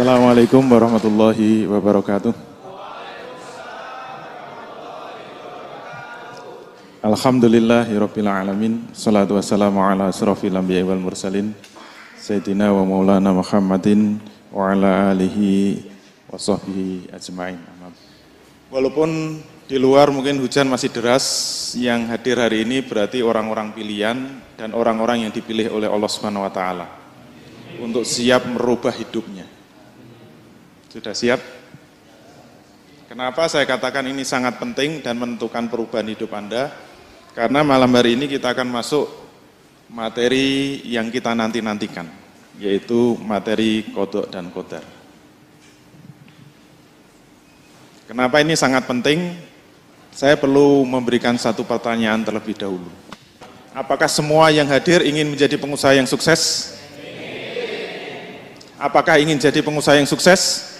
Assalamualaikum warahmatullahi wabarakatuh. Alhamdulillahirabbil alamin. Shalatu wassalamu ala asrofil anbiya'i wal mursalin Sayyidina wa maulana Muhammadin wa ala alihi wa sahbihi ajma'in. Walaupun di luar mungkin hujan masih deras, yang hadir hari ini berarti orang-orang pilihan dan orang-orang yang dipilih oleh Allah Subhanahu wa taala untuk siap merubah hidupnya. Sudah siap? Kenapa saya katakan ini sangat penting dan menentukan perubahan hidup Anda? Karena malam hari ini kita akan masuk materi yang kita nanti-nantikan, yaitu materi qadha dan qadar. Kenapa ini sangat penting? Saya perlu memberikan satu pertanyaan terlebih dahulu. Apakah semua yang hadir ingin menjadi pengusaha yang sukses? Apakah ingin jadi pengusaha yang sukses?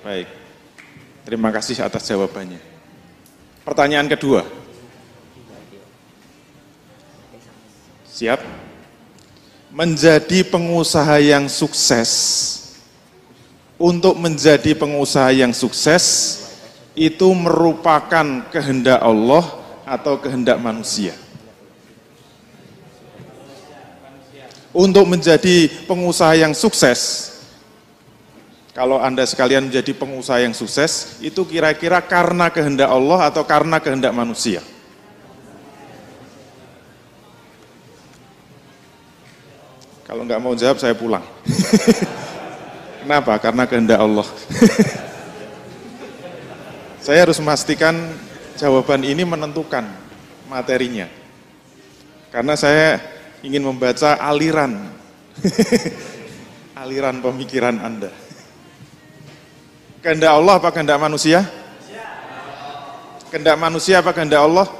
Baik, terima kasih atas jawabannya. Pertanyaan kedua. Siap? Menjadi pengusaha yang sukses. Untuk menjadi pengusaha yang sukses, itu merupakan kehendak Allah atau kehendak manusia. Untuk menjadi pengusaha yang sukses, kalau Anda sekalian menjadi pengusaha yang sukses, itu kira-kira karena kehendak Allah atau karena kehendak manusia? Kalau nggak mau jawab, saya pulang. Kenapa? Karena kehendak Allah. Saya harus memastikan jawaban ini menentukan materinya. Karena saya ingin membaca aliran, aliran pemikiran Anda. Kehendak Allah apa kehendak manusia? Kehendak manusia apa kehendak Allah?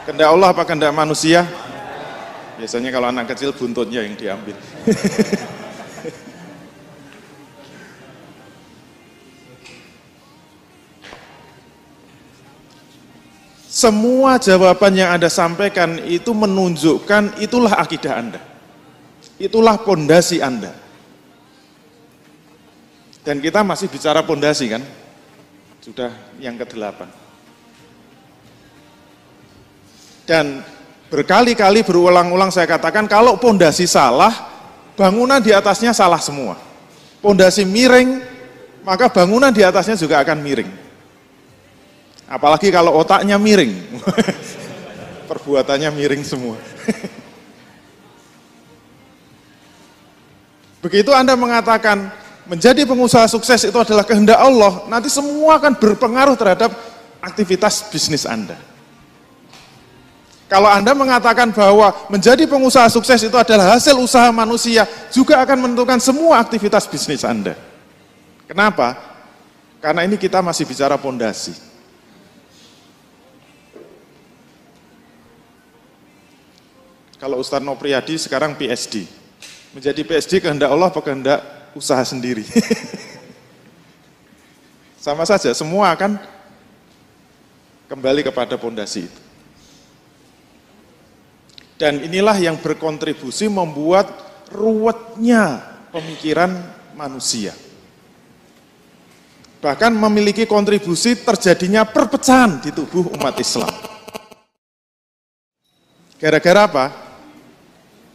Kehendak Allah apa kehendak manusia? Biasanya kalau anak kecil buntutnya yang diambil. Semua jawaban yang Anda sampaikan itu menunjukkan itulah akidah Anda. Itulah pondasi Anda. Dan kita masih bicara pondasi kan? Sudah yang ke-8. Dan berkali-kali berulang-ulang saya katakan kalau pondasi salah, bangunan di atasnya salah semua. Pondasi miring, maka bangunan di atasnya juga akan miring. Apalagi kalau otaknya miring. Perbuatannya miring semua. Begitu Anda mengatakan menjadi pengusaha sukses itu adalah kehendak Allah, nanti semua akan berpengaruh terhadap aktivitas bisnis Anda. Kalau Anda mengatakan bahwa menjadi pengusaha sukses itu adalah hasil usaha manusia, juga akan menentukan semua aktivitas bisnis Anda. Kenapa? Karena ini kita masih bicara pondasi. Kalau Ustadz Nopriyadi sekarang PhD. Menjadi PhD kehendak Allah apa kehendak usaha sendiri? Sama saja, semua akan kembali kepada pondasi itu. Dan inilah yang berkontribusi membuat ruwetnya pemikiran manusia. Bahkan memiliki kontribusi terjadinya perpecahan di tubuh umat Islam. Gara-gara apa?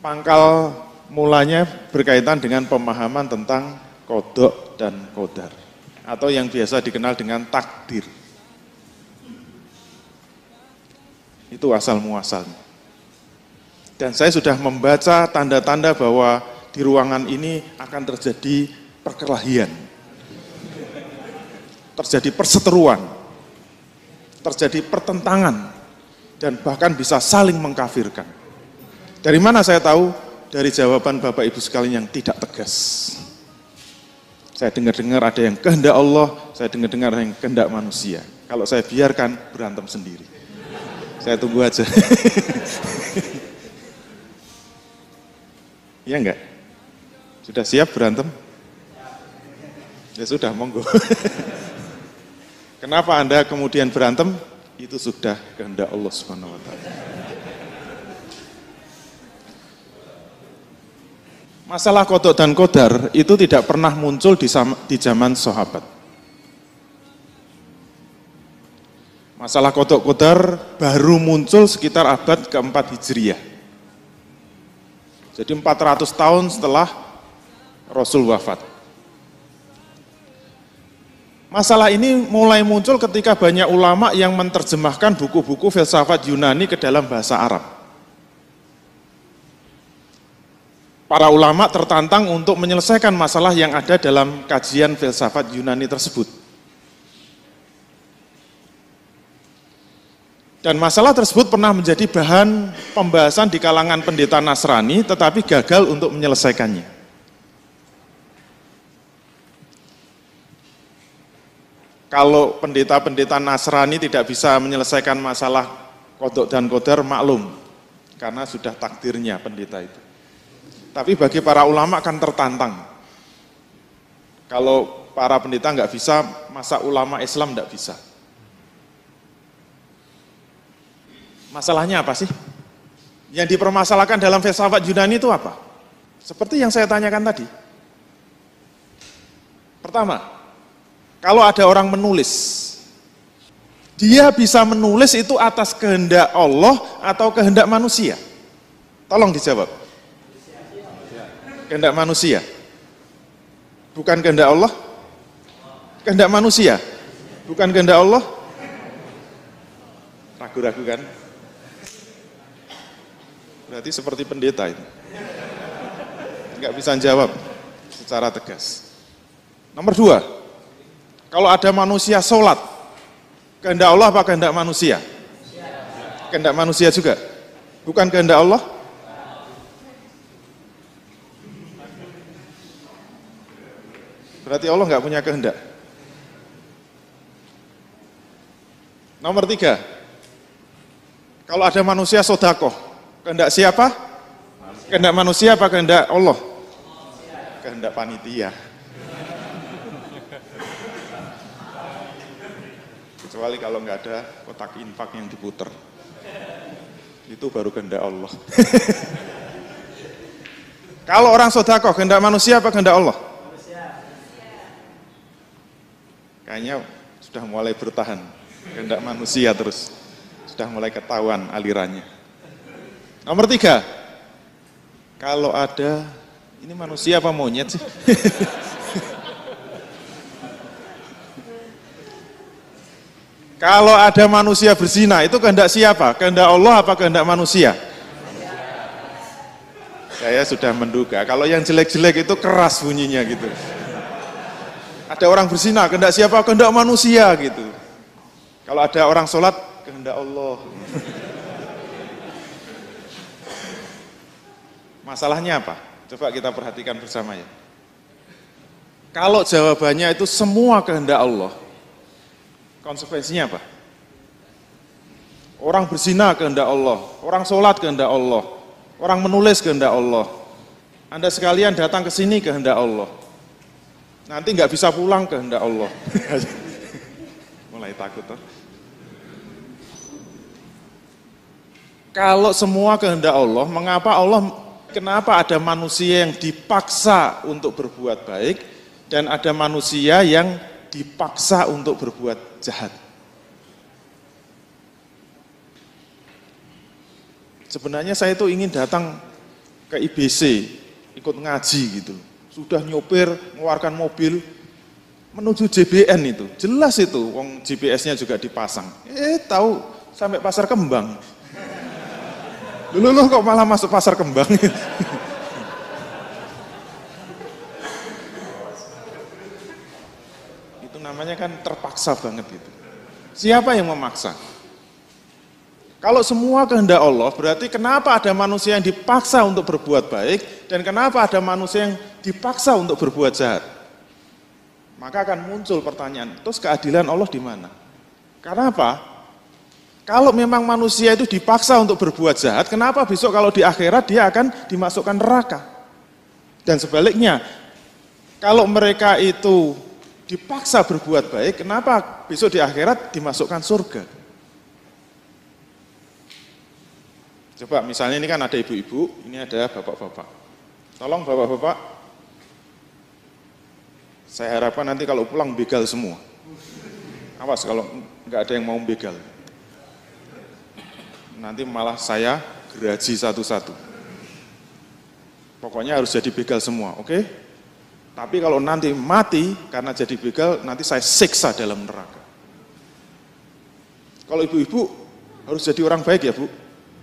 Pangkal mulanya berkaitan dengan pemahaman tentang qadha dan qadar, atau yang biasa dikenal dengan takdir. Itu asal muasalnya. Dan saya sudah membaca tanda-tanda bahwa di ruangan ini akan terjadi perkelahian, terjadi perseteruan, terjadi pertentangan, dan bahkan bisa saling mengkafirkan. Dari mana saya tahu? Dari jawaban Bapak Ibu sekalian yang tidak tegas. Saya dengar-dengar ada yang kehendak Allah, saya dengar-dengar ada yang kehendak manusia. Kalau saya biarkan, berantem sendiri. Saya tunggu aja. Iya enggak? Sudah siap berantem? Ya sudah, monggo. Kenapa Anda kemudian berantem? Itu sudah kehendak Allah Subhanahu wa taala. Masalah qadha dan qadar itu tidak pernah muncul di zaman sahabat. Masalah qadha qadar baru muncul sekitar abad keempat Hijriah. Jadi 400 tahun setelah Rasul wafat. Masalah ini mulai muncul ketika banyak ulama yang menerjemahkan buku-buku filsafat Yunani ke dalam bahasa Arab. Para ulama tertantang untuk menyelesaikan masalah yang ada dalam kajian filsafat Yunani tersebut. Dan masalah tersebut pernah menjadi bahan pembahasan di kalangan pendeta Nasrani, tetapi gagal untuk menyelesaikannya. Kalau pendeta-pendeta Nasrani tidak bisa menyelesaikan masalah qadha dan qadar, maklum, karena sudah takdirnya pendeta itu. Tapi bagi para ulama kan tertantang. Kalau para pendeta nggak bisa, masa ulama Islam nggak bisa? Masalahnya apa sih? Yang dipermasalahkan dalam filsafat Yunani itu apa? Seperti yang saya tanyakan tadi. Pertama, kalau ada orang menulis, dia bisa menulis itu atas kehendak Allah atau kehendak manusia? Tolong dijawab. Kehendak manusia, bukan kehendak Allah. Kehendak manusia, bukan kehendak Allah. Ragu-ragu kan? Berarti seperti pendeta itu, nggak bisa jawab secara tegas. Nomor dua, kalau ada manusia sholat, kehendak Allah apa kehendak manusia? Kehendak manusia juga, bukan kehendak Allah. Berarti Allah nggak punya kehendak. Nomor tiga, kalau ada manusia sodakoh, kehendak siapa? Kehendak manusia apa kehendak Allah? Kehendak panitia. Kecuali kalau nggak ada kotak infak yang diputer, itu baru kehendak Allah. Kalau orang sodakoh, kehendak manusia apa kehendak Allah? Kayaknya sudah mulai bertahan, kehendak manusia terus, sudah mulai ketahuan alirannya. Nomor tiga, kalau ada, ini manusia apa monyet sih? Kalau ada manusia berzina, itu kehendak siapa? Kehendak Allah apa kehendak manusia? Saya sudah menduga, kalau yang jelek-jelek itu keras bunyinya gitu. Ada orang berzina, kehendak siapa? Kehendak manusia gitu. Kalau ada orang sholat, kehendak Allah. Masalahnya apa? Coba kita perhatikan bersama ya. Kalau jawabannya itu semua kehendak Allah, konsekuensinya apa? Orang berzina kehendak Allah, orang sholat kehendak Allah, orang menulis kehendak Allah. Anda sekalian datang ke sini kehendak Allah. Nanti nggak bisa pulang kehendak Allah. Mulai takut toh. Kalau semua kehendak Allah, kenapa ada manusia yang dipaksa untuk berbuat baik dan ada manusia yang dipaksa untuk berbuat jahat? Sebenarnya saya itu ingin datang ke IBC, ikut ngaji gitu. Sudah nyopir, mengeluarkan mobil, menuju JBN itu. Jelas itu, wong GPS-nya juga dipasang. Tahu, sampai Pasar Kembang. Loh kok malah masuk Pasar Kembang? Itu namanya kan terpaksa banget gitu. Siapa yang memaksa? Kalau semua kehendak Allah, berarti kenapa ada manusia yang dipaksa untuk berbuat baik, dan kenapa ada manusia yang dipaksa untuk berbuat jahat? Maka akan muncul pertanyaan, terus keadilan Allah di mana? Karena apa? Kalau memang manusia itu dipaksa untuk berbuat jahat, kenapa besok kalau di akhirat dia akan dimasukkan neraka? Dan sebaliknya, kalau mereka itu dipaksa berbuat baik, kenapa besok di akhirat dimasukkan surga? Coba misalnya ini kan ada ibu-ibu, ini ada bapak-bapak. Tolong bapak-bapak, saya harapkan nanti kalau pulang begal semua. Awas kalau nggak ada yang mau begal. Nanti malah saya geraji satu-satu. Pokoknya harus jadi begal semua, oke? Tapi kalau nanti mati karena jadi begal, nanti saya siksa dalam neraka. Kalau ibu-ibu harus jadi orang baik ya Bu.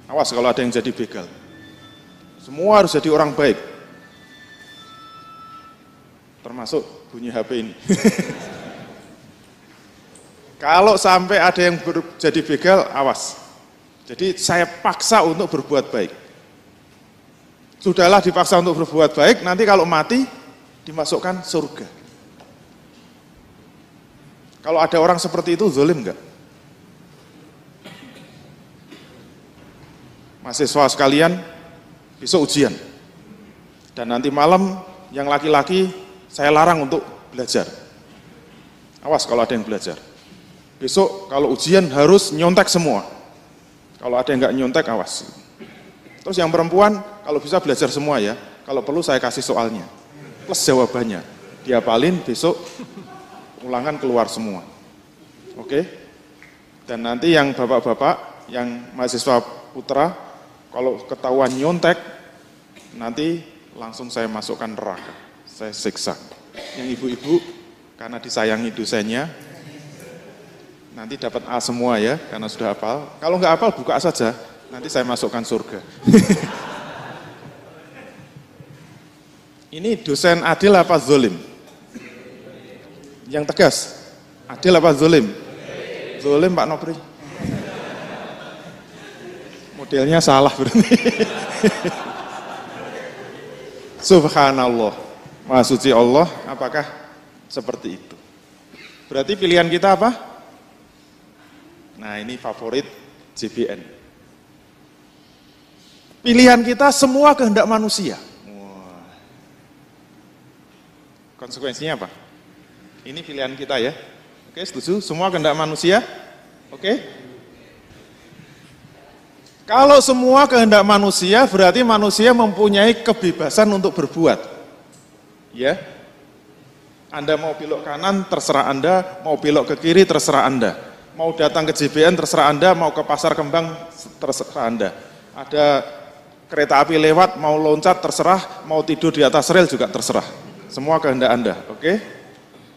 Awas kalau ada yang jadi begal. Semua harus jadi orang baik. Termasuk bunyi HP ini. Kalau sampai ada yang jadi begal, awas. Jadi saya paksa untuk berbuat baik. Sudahlah dipaksa untuk berbuat baik, nanti kalau mati dimasukkan surga. Kalau ada orang seperti itu, zalim enggak? Mahasiswa sekalian, besok ujian. Dan nanti malam yang laki-laki saya larang untuk belajar. Awas kalau ada yang belajar. Besok kalau ujian harus nyontek semua. Kalau ada yang nggak nyontek, awas. Terus yang perempuan, kalau bisa belajar semua ya. Kalau perlu saya kasih soalnya. Plus jawabannya. Diapalin, besok ulangan keluar semua. Oke? Dan nanti yang bapak-bapak, yang mahasiswa putra, kalau ketahuan nyontek, nanti langsung saya masukkan neraka. Saya siksa. Yang ibu-ibu, karena disayangi dosennya, nanti dapat A semua ya, karena sudah hafal. Kalau nggak hafal, buka saja, nanti saya masukkan surga. Ini dosen adil apa zolim? Yang tegas, adil apa zolim? Zolim Pak Nopri. Modelnya salah berarti. Subhanallah, Maha Suci Allah, apakah seperti itu? Berarti pilihan kita apa? Nah ini favorit JBN. Pilihan kita semua kehendak manusia. Wah. Konsekuensinya apa? Ini pilihan kita ya. Oke, setuju? Semua kehendak manusia? Oke? Kalau semua kehendak manusia, berarti manusia mempunyai kebebasan untuk berbuat. Ya. Anda mau belok kanan, terserah Anda. Mau belok ke kiri, terserah Anda. Mau datang ke JBN, terserah Anda. Mau ke Pasar Kembang, terserah Anda. Ada kereta api lewat, mau loncat, terserah. Mau tidur di atas rel juga terserah. Semua kehendak Anda, oke?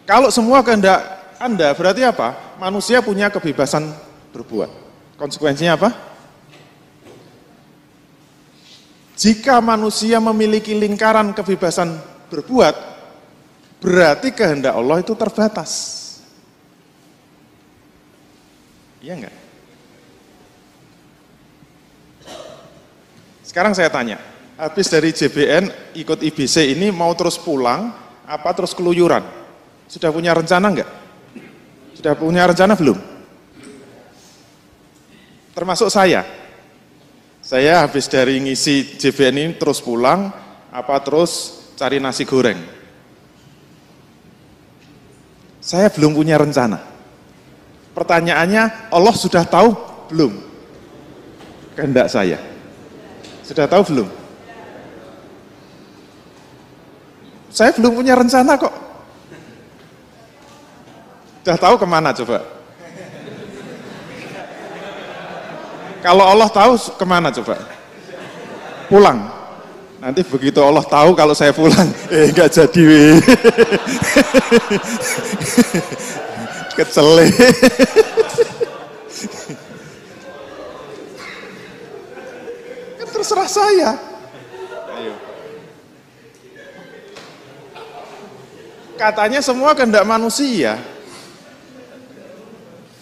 Kalau semua kehendak Anda, berarti apa? Manusia punya kebebasan berbuat. Konsekuensinya apa? Jika manusia memiliki lingkaran kebebasan berbuat, berarti kehendak Allah itu terbatas. Iya enggak? Sekarang saya tanya, habis dari JBN ikut IBC ini mau terus pulang, apa terus keluyuran? Sudah punya rencana enggak? Sudah punya rencana belum? Termasuk saya. Saya habis dari ngisi JBN ini terus pulang, apa terus cari nasi goreng? Saya belum punya rencana. Pertanyaannya, Allah sudah tahu belum kehendak saya? Sudah tahu belum? Saya belum punya rencana kok. Sudah tahu kemana coba? Kalau Allah tahu kemana coba? Pulang. Nanti begitu Allah tahu kalau saya pulang, enggak jadi. Kecele. Kan terserah saya. Ayo. Katanya semua kehendak manusia.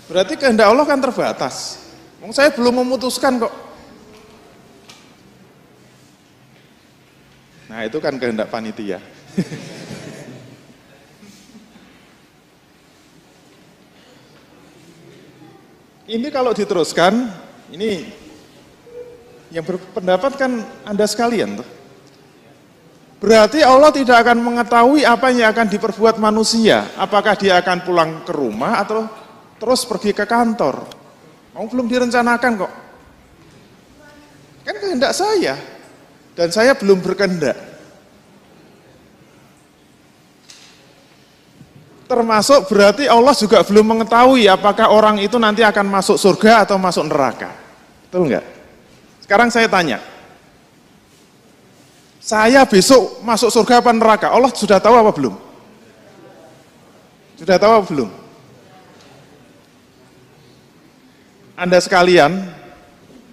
Berarti kehendak Allah kan terbatas. Saya belum memutuskan kok. Nah itu kan kehendak panitia. Ini kalau diteruskan, ini yang berpendapat kan Anda sekalian tuh. Berarti Allah tidak akan mengetahui apa yang akan diperbuat manusia. Apakah dia akan pulang ke rumah atau terus pergi ke kantor. Belum direncanakan kok. Kan kehendak saya. Dan saya belum berkehendak. Termasuk berarti Allah juga belum mengetahui apakah orang itu nanti akan masuk surga atau masuk neraka. Betul enggak? Sekarang saya tanya, saya besok masuk surga apa neraka? Allah sudah tahu apa belum? Sudah tahu apa belum? Anda sekalian,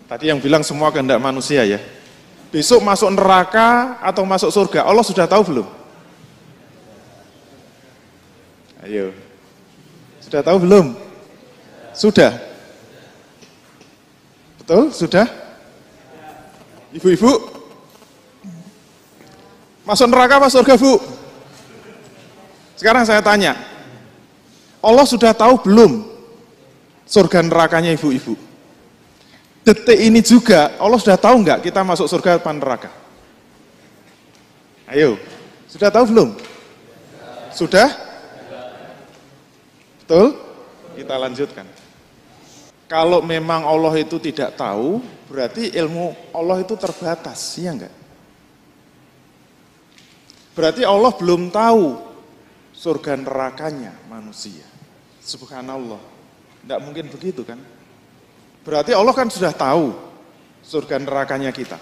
tadi yang bilang semua kehendak manusia ya, besok masuk neraka atau masuk surga, Allah sudah tahu belum? Ayo, sudah tahu belum? Sudah? Betul? Sudah? Ibu-ibu? Masuk neraka apa surga, Bu? Sekarang saya tanya, Allah sudah tahu belum surga nerakanya ibu-ibu? Detik ini juga Allah sudah tahu enggak kita masuk surga apa neraka? Ayo, sudah tahu belum? Sudah? Betul? Kita lanjutkan. Kalau memang Allah itu tidak tahu, berarti ilmu Allah itu terbatas, iya enggak? Berarti Allah belum tahu surga nerakanya manusia. Subhanallah. Tidak mungkin begitu kan? Berarti Allah kan sudah tahu surga nerakanya kita.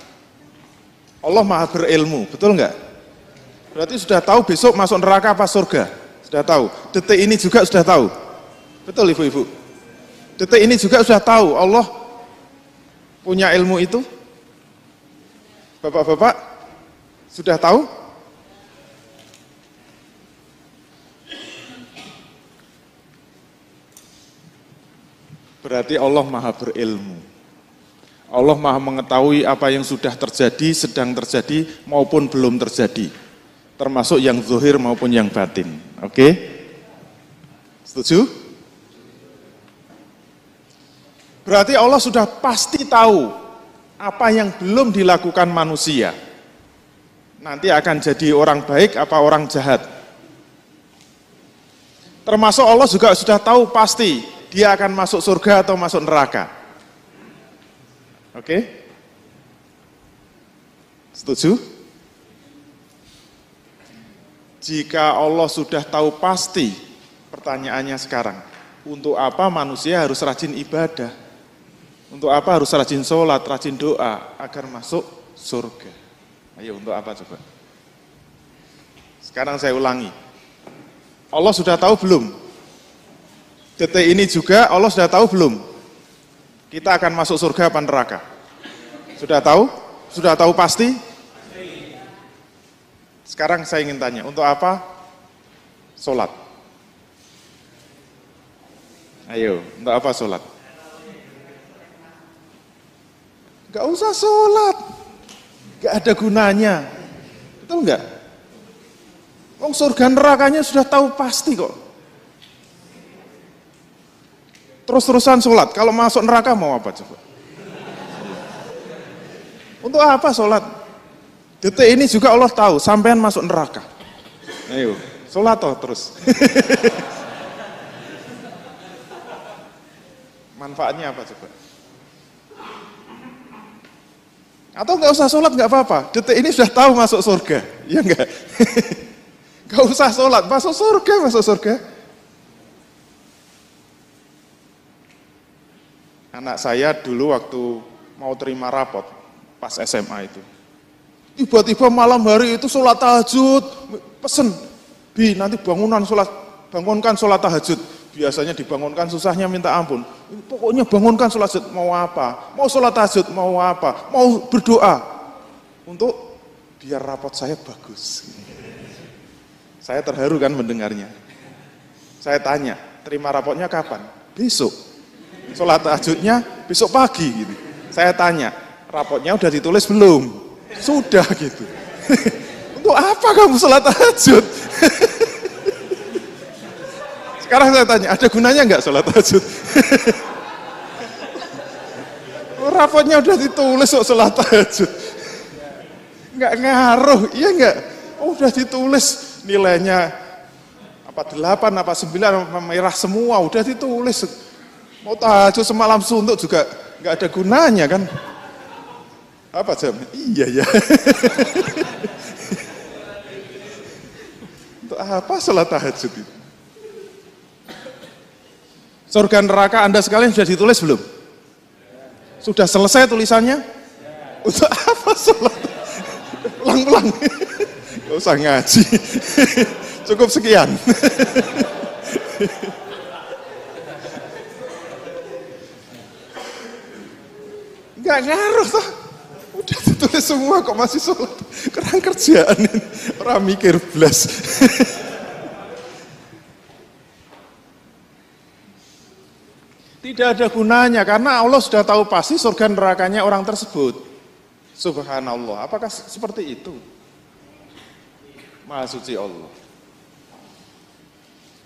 Allah maha berilmu, betul enggak? Berarti sudah tahu besok masuk neraka apa surga? Sudah tahu. Detik ini juga sudah tahu. Betul ibu-ibu? Detik ini juga sudah tahu Allah punya ilmu itu? Bapak-bapak sudah tahu? Berarti Allah maha berilmu. Allah maha mengetahui apa yang sudah terjadi, sedang terjadi, maupun belum terjadi. Termasuk yang zahir maupun yang batin. Oke? Setuju? Berarti Allah sudah pasti tahu apa yang belum dilakukan manusia. Nanti akan jadi orang baik apa orang jahat. Termasuk Allah juga sudah tahu pasti dia akan masuk surga atau masuk neraka. Oke? Setuju? Jika Allah sudah tahu pasti, pertanyaannya sekarang, untuk apa manusia harus rajin ibadah? Untuk apa harus rajin sholat, rajin doa, agar masuk surga? Ayo, untuk apa coba? Sekarang saya ulangi. Allah sudah tahu belum? Detik ini juga Allah sudah tahu belum? Kita akan masuk surga apa neraka? Sudah tahu? Sudah tahu pasti? Sekarang saya ingin tanya, untuk apa sholat? Ayo, untuk apa sholat? Gak usah sholat, gak ada gunanya. Betul enggak? Wong surga nerakanya sudah tahu pasti kok. Terus-terusan sholat, kalau masuk neraka mau apa coba? Untuk apa sholat? Detik ini juga Allah tahu, sampean masuk neraka. Ayo, sholat toh terus. Manfaatnya apa coba? Atau nggak usah sholat nggak apa-apa, detik ini sudah tahu masuk surga, iya nggak? Nggak usah sholat, masuk surga, masuk surga. Anak saya dulu waktu mau terima rapot pas SMA itu, tiba-tiba malam hari itu sholat tahajud, pesen, Bi nanti bangunkan sholat tahajud. Biasanya dibangunkan susahnya minta ampun. Pokoknya bangunkan sholat tahajud, mau apa? Mau sholat tahajud, mau apa? Mau berdoa untuk biar rapot saya bagus. Saya terharu kan mendengarnya. Saya tanya, terima rapotnya kapan? Besok. Sholat tahajudnya besok pagi gitu. Saya tanya, rapotnya udah ditulis belum? Sudah gitu. Untuk apa kamu sholat tahajud? Sekarang saya tanya, ada gunanya nggak sholat tahajud? Rapotnya udah ditulis kok sholat tahajud. Nggak ngaruh, iya nggak? Oh, udah ditulis nilainya apa 8, apa 9, apa merah semua, udah ditulis. Mau tahajud semalam suntuk juga nggak ada gunanya kan? Apa jam? Iya ya. Untuk apa sholat tahajud itu? Surga neraka Anda sekalian sudah ditulis belum? Sudah selesai tulisannya? Untuk apa sholat? Pulang-pulang. Gak usah ngaji. Cukup sekian. Gak ngaruh toh. Udah ditulis semua kok masih sholat. Kurang kerjaan ini. Orang mikir blas. Tidak ada gunanya karena Allah sudah tahu pasti surga nerakanya orang tersebut. Subhanallah. Apakah seperti itu? Maha suci Allah.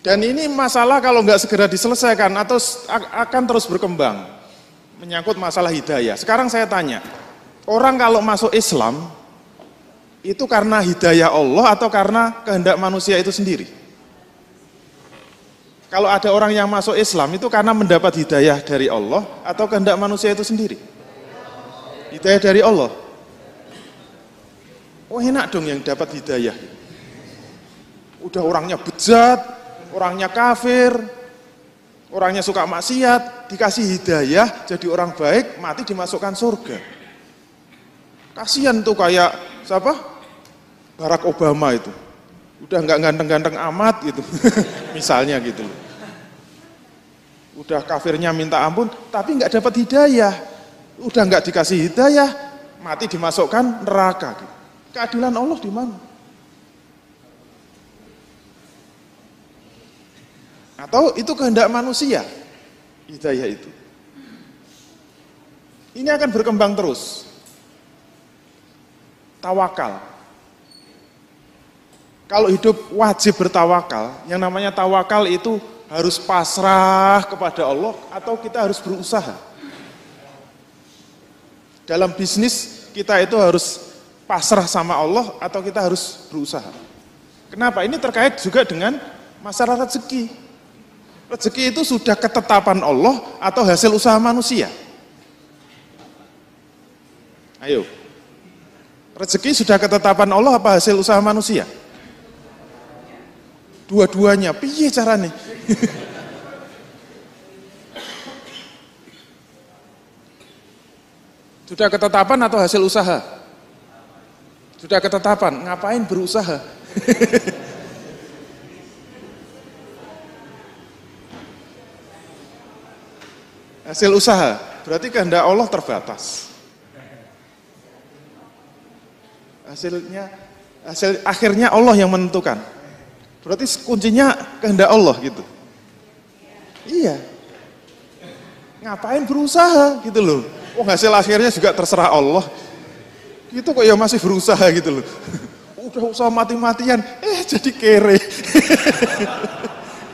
Dan ini masalah kalau nggak segera diselesaikan atau akan terus berkembang. Menyangkut masalah hidayah. Sekarang saya tanya, orang kalau masuk Islam, itu karena hidayah Allah atau karena kehendak manusia itu sendiri? Kalau ada orang yang masuk Islam, itu karena mendapat hidayah dari Allah atau kehendak manusia itu sendiri? Hidayah dari Allah. Oh enak dong yang dapat hidayah. Udah orangnya bejat, orangnya kafir, orangnya suka maksiat, dikasih hidayah, jadi orang baik, mati dimasukkan surga. Kasihan tuh kayak siapa? Barack Obama itu. Udah nggak ganteng-ganteng amat gitu, misalnya gitu. Udah kafirnya minta ampun, tapi nggak dapat hidayah. Udah nggak dikasih hidayah, mati dimasukkan neraka. Gitu. Keadilan Allah di mana? Atau itu kehendak manusia, hidayah itu. Ini akan berkembang terus. Tawakal. Kalau hidup wajib bertawakal, yang namanya tawakal itu harus pasrah kepada Allah atau kita harus berusaha. Dalam bisnis kita itu harus pasrah sama Allah atau kita harus berusaha. Kenapa? Ini terkait juga dengan masalah rezeki. Rezeki itu sudah ketetapan Allah atau hasil usaha manusia? Ayo. Rezeki sudah ketetapan Allah apa hasil usaha manusia? Dua-duanya, piye caranya? Sudah ketetapan atau hasil usaha? Sudah ketetapan, ngapain berusaha? Hasil usaha, berarti kehendak Allah terbatas. Akhirnya Allah yang menentukan. Berarti kuncinya kehendak Allah gitu. Iya. Ngapain berusaha gitu loh. Oh hasil akhirnya juga terserah Allah. Gitu kok ya masih berusaha gitu loh. Udah usaha mati-matian, jadi kere.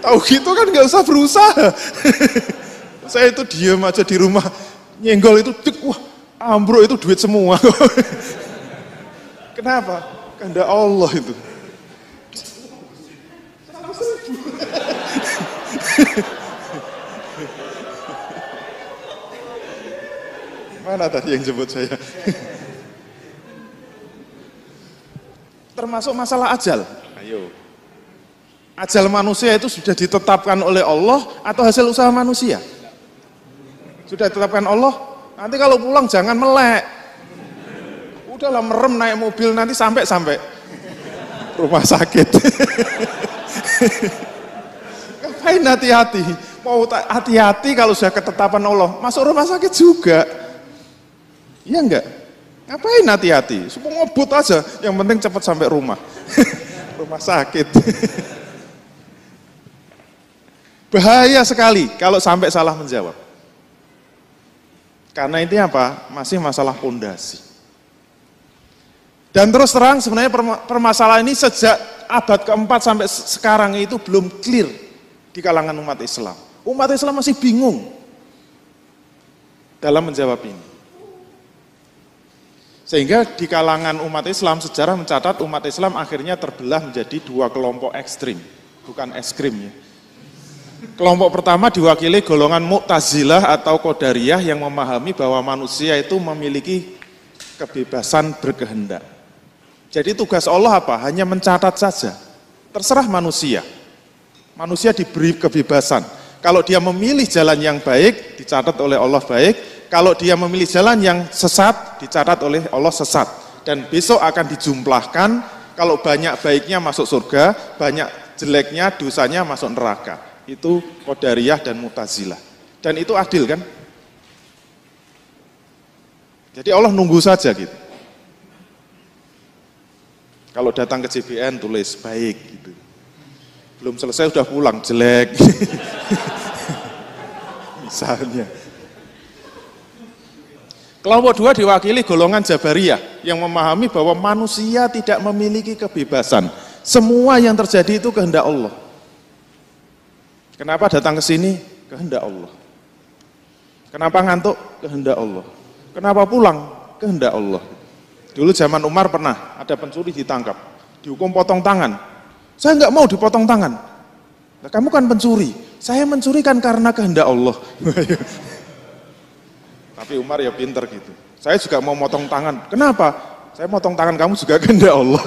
Tahu gitu kan nggak usah berusaha. Saya itu diam aja di rumah, nyenggol itu, wah ambruk itu duit semua. Kenapa? Kehendak Allah itu. Mana tadi yang jemput saya? Termasuk masalah ajal. Ayo. Ajal manusia itu sudah ditetapkan oleh Allah atau hasil usaha manusia? Sudah ditetapkan Allah, nanti kalau pulang jangan melek. Udahlah merem naik mobil nanti sampai rumah sakit. Ngapain hati-hati? Mau hati-hati kalau sudah ketetapan Allah, masuk rumah sakit juga. Iya enggak? Ngapain hati-hati? Supaya ngebut aja, yang penting cepat sampai rumah. Rumah sakit. Bahaya sekali kalau sampai salah menjawab. Karena ini apa? Masih masalah pondasi. Dan terus terang sebenarnya permasalahan ini sejak abad keempat sampai sekarang itu belum clear di kalangan umat Islam. Umat Islam masih bingung dalam menjawab ini. Sehingga di kalangan umat Islam, sejarah mencatat umat Islam akhirnya terbelah menjadi dua kelompok ekstrim. Bukan es krim ya. Kelompok pertama diwakili golongan Mu'tazilah atau Qadariyah yang memahami bahwa manusia itu memiliki kebebasan berkehendak. Jadi tugas Allah apa? Hanya mencatat saja. Terserah manusia. Manusia diberi kebebasan. Kalau dia memilih jalan yang baik, dicatat oleh Allah baik. Kalau dia memilih jalan yang sesat, dicatat oleh Allah sesat. Dan besok akan dijumlahkan, kalau banyak baiknya masuk surga, banyak jeleknya, dosanya masuk neraka. Itu Qadariyah dan Mu'tazilah. Dan itu adil kan? Jadi Allah nunggu saja gitu. Kalau datang ke JBN tulis baik gitu. Belum selesai udah pulang, jelek. Misalnya. Kelompok dua diwakili golongan Jabariyah yang memahami bahwa manusia tidak memiliki kebebasan. Semua yang terjadi itu kehendak Allah. Kenapa datang ke sini? Kehendak Allah. Kenapa ngantuk? Kehendak Allah. Kenapa pulang? Kehendak Allah. Dulu zaman Umar pernah ada pencuri ditangkap, dihukum potong tangan. Saya nggak mau dipotong tangan. Nah, kamu kan pencuri. Saya mencuri kan karena kehendak Allah. Tapi Umar ya pinter gitu. Saya juga mau motong tangan. Kenapa? Saya motong tangan kamu juga kehendak Allah.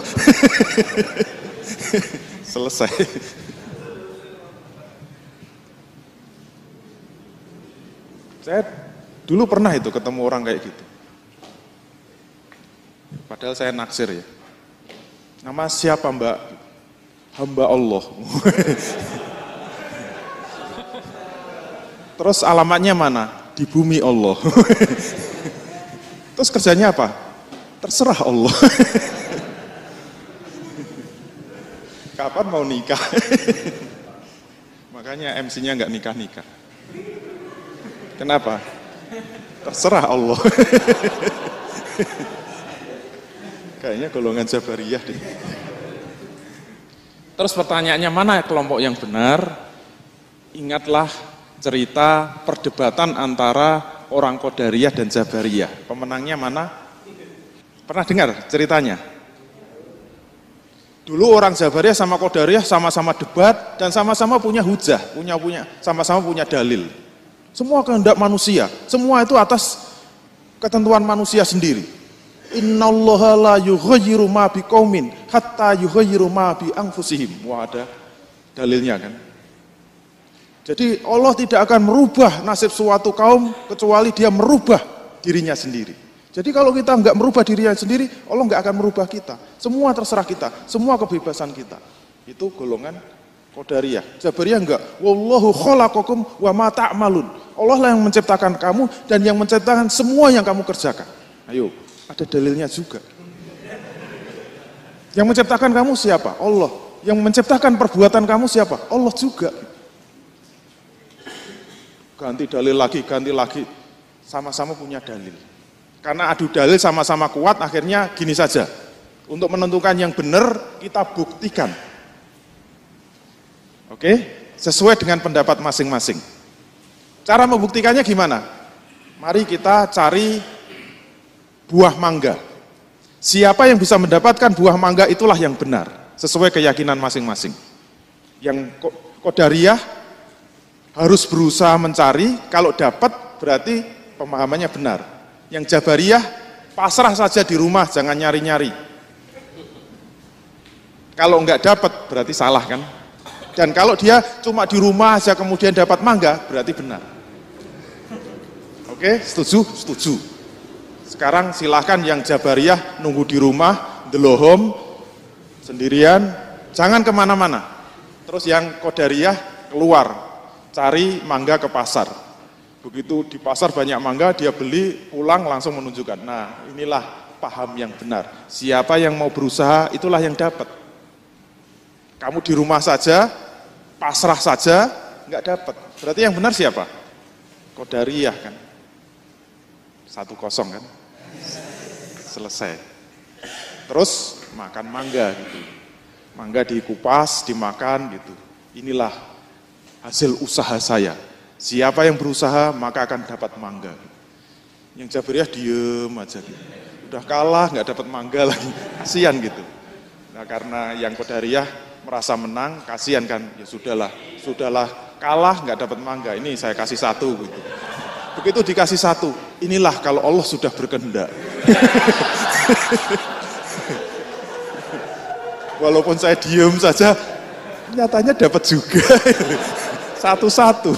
Selesai. Saya dulu pernah itu ketemu orang kayak gitu. Padahal saya naksir ya. Nama siapa Mbak? Hamba Allah. Terus alamatnya mana? Di bumi Allah. Terus kerjanya apa? Terserah Allah. Kapan mau nikah? Makanya MC-nya nggak nikah-nikah. Kenapa? Terserah Allah. Kayaknya golongan Jabariyah deh. Terus pertanyaannya mana kelompok yang benar? Ingatlah cerita perdebatan antara orang Qadariyah dan Jabariyah. Pemenangnya mana? Pernah dengar ceritanya? Dulu orang Jabariyah sama Qadariyah sama-sama debat dan sama-sama punya hujah, sama-sama punya dalil. Semua kehendak manusia, semua itu atas ketentuan manusia sendiri. Innallaha la yughayyiru ma biqaumin hatta yughayyiru ma bi anfusihim. Wah, ada dalilnya kan. Jadi Allah tidak akan merubah nasib suatu kaum kecuali dia merubah dirinya sendiri. Jadi kalau kita nggak merubah dirinya sendiri, Allah nggak akan merubah kita. Semua terserah kita, semua kebebasan kita. Itu golongan Qadariyah. Jabariyah enggak. Wallahu khalaqakum wa ma ta'malun. Allah lah yang menciptakan kamu dan yang menciptakan semua yang kamu kerjakan. Ayo, ada dalilnya juga. Yang menciptakan kamu siapa? Allah. Yang menciptakan perbuatan kamu siapa? Allah juga. Ganti dalil lagi, ganti lagi. Sama-sama punya dalil. Karena adu dalil sama-sama kuat, akhirnya gini saja. Untuk menentukan yang benar, kita buktikan. Oke, sesuai dengan pendapat masing-masing. Cara membuktikannya gimana? Mari kita cari buah mangga. Siapa yang bisa mendapatkan buah mangga itulah yang benar, sesuai keyakinan masing-masing. Yang Qadariyah harus berusaha mencari, kalau dapat berarti pemahamannya benar. Yang Jabariyah pasrah saja di rumah, jangan nyari-nyari. Kalau enggak dapat berarti salah kan? Dan kalau dia cuma di rumah aja kemudian dapat mangga, berarti benar. Oke, setuju? Setuju. Sekarang silahkan yang Jabariyah nunggu di rumah, delohom, sendirian, jangan kemana-mana. Terus yang Qadariyah keluar, cari mangga ke pasar. Begitu di pasar banyak mangga, dia beli, pulang langsung menunjukkan. Nah, inilah paham yang benar. Siapa yang mau berusaha, itulah yang dapat. Kamu di rumah saja, pasrah saja, nggak dapat. Berarti yang benar siapa? Qadariyah kan. 1-0 kan. Selesai. Terus makan mangga gitu. Mangga dikupas, dimakan gitu. Inilah hasil usaha saya. Siapa yang berusaha maka akan dapat mangga. Yang Jabariyah diem aja gitu. Udah kalah, nggak dapat mangga lagi. Kasian gitu. Nah, karena yang Qadariyah merasa menang, kasihan kan, ya sudahlah kalah nggak dapat mangga, ini saya kasih 1 gitu. Begitu dikasih 1, inilah kalau Allah sudah berkehendak. Walaupun saya diem saja, nyatanya dapat juga. Satu-satu.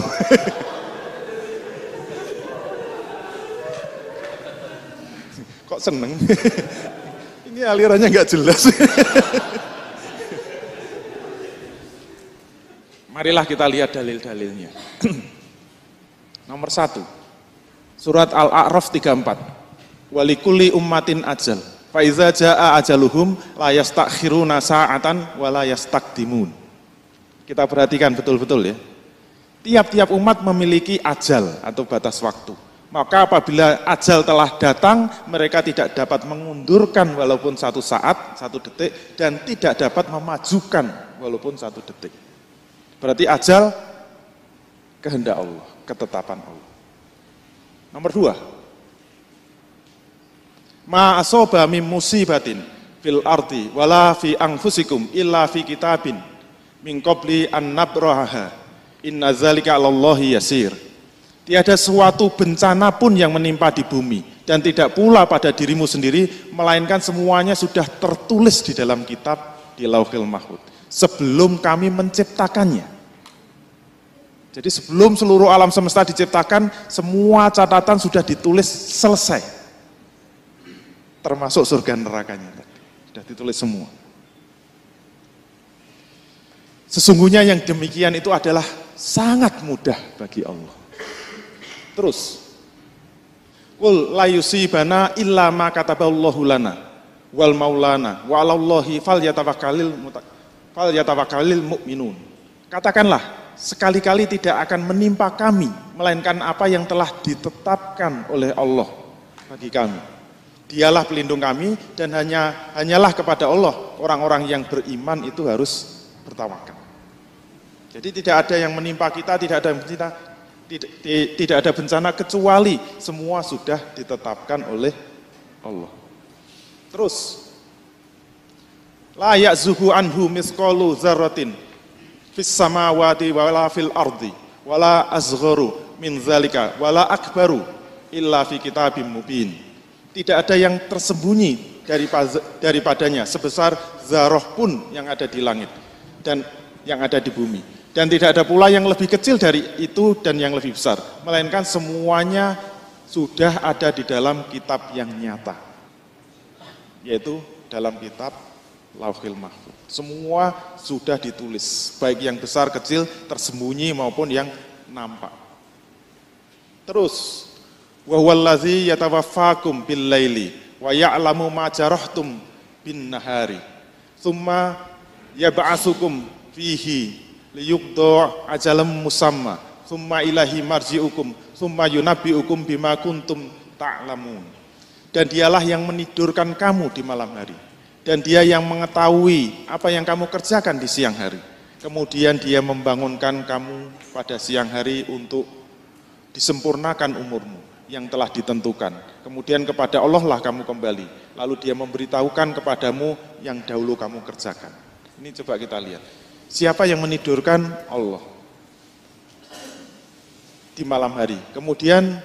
Kok seneng? Ini alirannya nggak jelas. Marilah kita lihat dalil-dalilnya. Nomor 1, surat Al-A'raf 34. Walikulli ummatin ajal. Faiza jaa ajaluhum la yastakhiruna sa'atan wa la yastaqdimun. Kita perhatikan betul-betul ya. Tiap-tiap umat memiliki ajal atau batas waktu. Maka apabila ajal telah datang, mereka tidak dapat mengundurkan walaupun 1 saat, 1 detik, dan tidak dapat memajukan walaupun 1 detik. Berarti ajal kehendak Allah, ketetapan Allah. Nomor 2, ma asoba mim musibatin fil ardi wala fi anfusikum illa fi kitabin min qabli an nabraha inna zalika 'alallahi yasir. Tiada suatu bencana pun yang menimpa di bumi dan tidak pula pada dirimu sendiri, melainkan semuanya sudah tertulis di dalam kitab di Lauhil Mahfuz sebelum kami menciptakannya. Jadi sebelum seluruh alam semesta diciptakan, semua catatan sudah ditulis selesai. Termasuk surga nerakanya tadi. Sudah ditulis semua. Sesungguhnya yang demikian itu adalah sangat mudah bagi Allah. Terus, qul la yusibana illa ma kataballahu lana wal maulana wa 'alallahi falyatawakkalul mu'minun. Katakanlah, sekali-kali tidak akan menimpa kami melainkan apa yang telah ditetapkan oleh Allah bagi kami. Dialah pelindung kami dan hanyalah kepada Allah orang-orang yang beriman itu harus bertawakal. Jadi tidak ada yang menimpa kita, tidak ada bencana kecuali semua sudah ditetapkan oleh Allah. Terus, la ya'zuhu anhu misqalu dzarratin fis samawati wala fil ardi wala asgharu min zalika wala akbaru illa fi kitabim mubin. Tidak ada yang tersembunyi daripadanya sebesar zarah pun yang ada di langit dan yang ada di bumi. Dan tidak ada pula yang lebih kecil dari itu dan yang lebih besar, melainkan semuanya sudah ada di dalam kitab yang nyata, yaitu dalam kitab Lauhil Mahfuz. Semua sudah ditulis, baik yang besar, kecil, tersembunyi maupun yang nampak. Terus, wa huwallazi yatawaffakum bil laili wa ya'lamu ma jarahtum bin nahari tsumma yab'atsukum fihi liyuqda ajalam musamma tsumma ilahi marji'ukum tsumma yunabbi'ukum bima kuntum ta'lamun. Dan dialah yang menidurkan kamu di malam hari, dan dia yang mengetahui apa yang kamu kerjakan di siang hari. Kemudian dia membangunkan kamu pada siang hari untuk disempurnakan umurmu yang telah ditentukan. Kemudian kepada Allah lah kamu kembali. Lalu dia memberitahukan kepadamu yang dahulu kamu kerjakan. Ini coba kita lihat. Siapa yang menidurkan? Allah. Di malam hari. Kemudian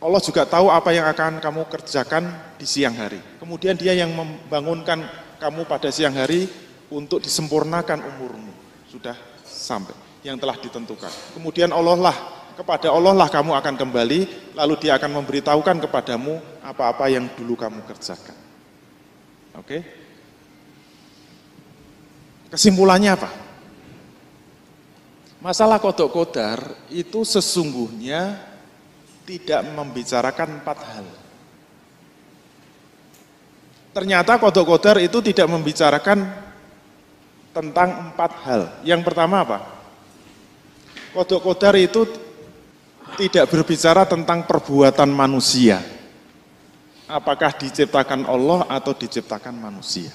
Allah juga tahu apa yang akan kamu kerjakan di siang hari. Kemudian dia yang membangunkan kamu pada siang hari untuk disempurnakan umurmu. Sudah sampai yang telah ditentukan. Kemudian kepada Allah lah kamu akan kembali, lalu dia akan memberitahukan kepadamu apa-apa yang dulu kamu kerjakan. Oke? Kesimpulannya apa? Masalah kodok kodar itu sesungguhnya tidak membicarakan 4 hal. Ternyata kodok kodar itu tidak membicarakan tentang 4 hal. Yang pertama apa? Kodok kodar itu tidak berbicara tentang perbuatan manusia. Apakah diciptakan Allah atau diciptakan manusia.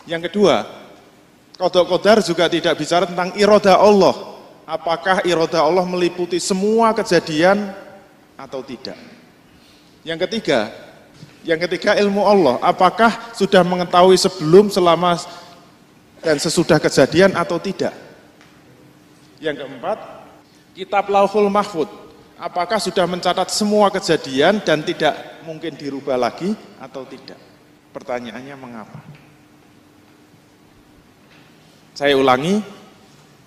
Yang kedua, kodok kodar juga tidak bicara tentang iroda Allah. Apakah iroda Allah meliputi semua kejadian atau tidak. Yang ketiga ilmu Allah. Apakah sudah mengetahui sebelum, selama, dan sesudah kejadian atau tidak. Yang keempat, kitab Lauhul Mahfuz. Apakah sudah mencatat semua kejadian dan tidak mungkin dirubah lagi atau tidak. Pertanyaannya mengapa? Saya ulangi,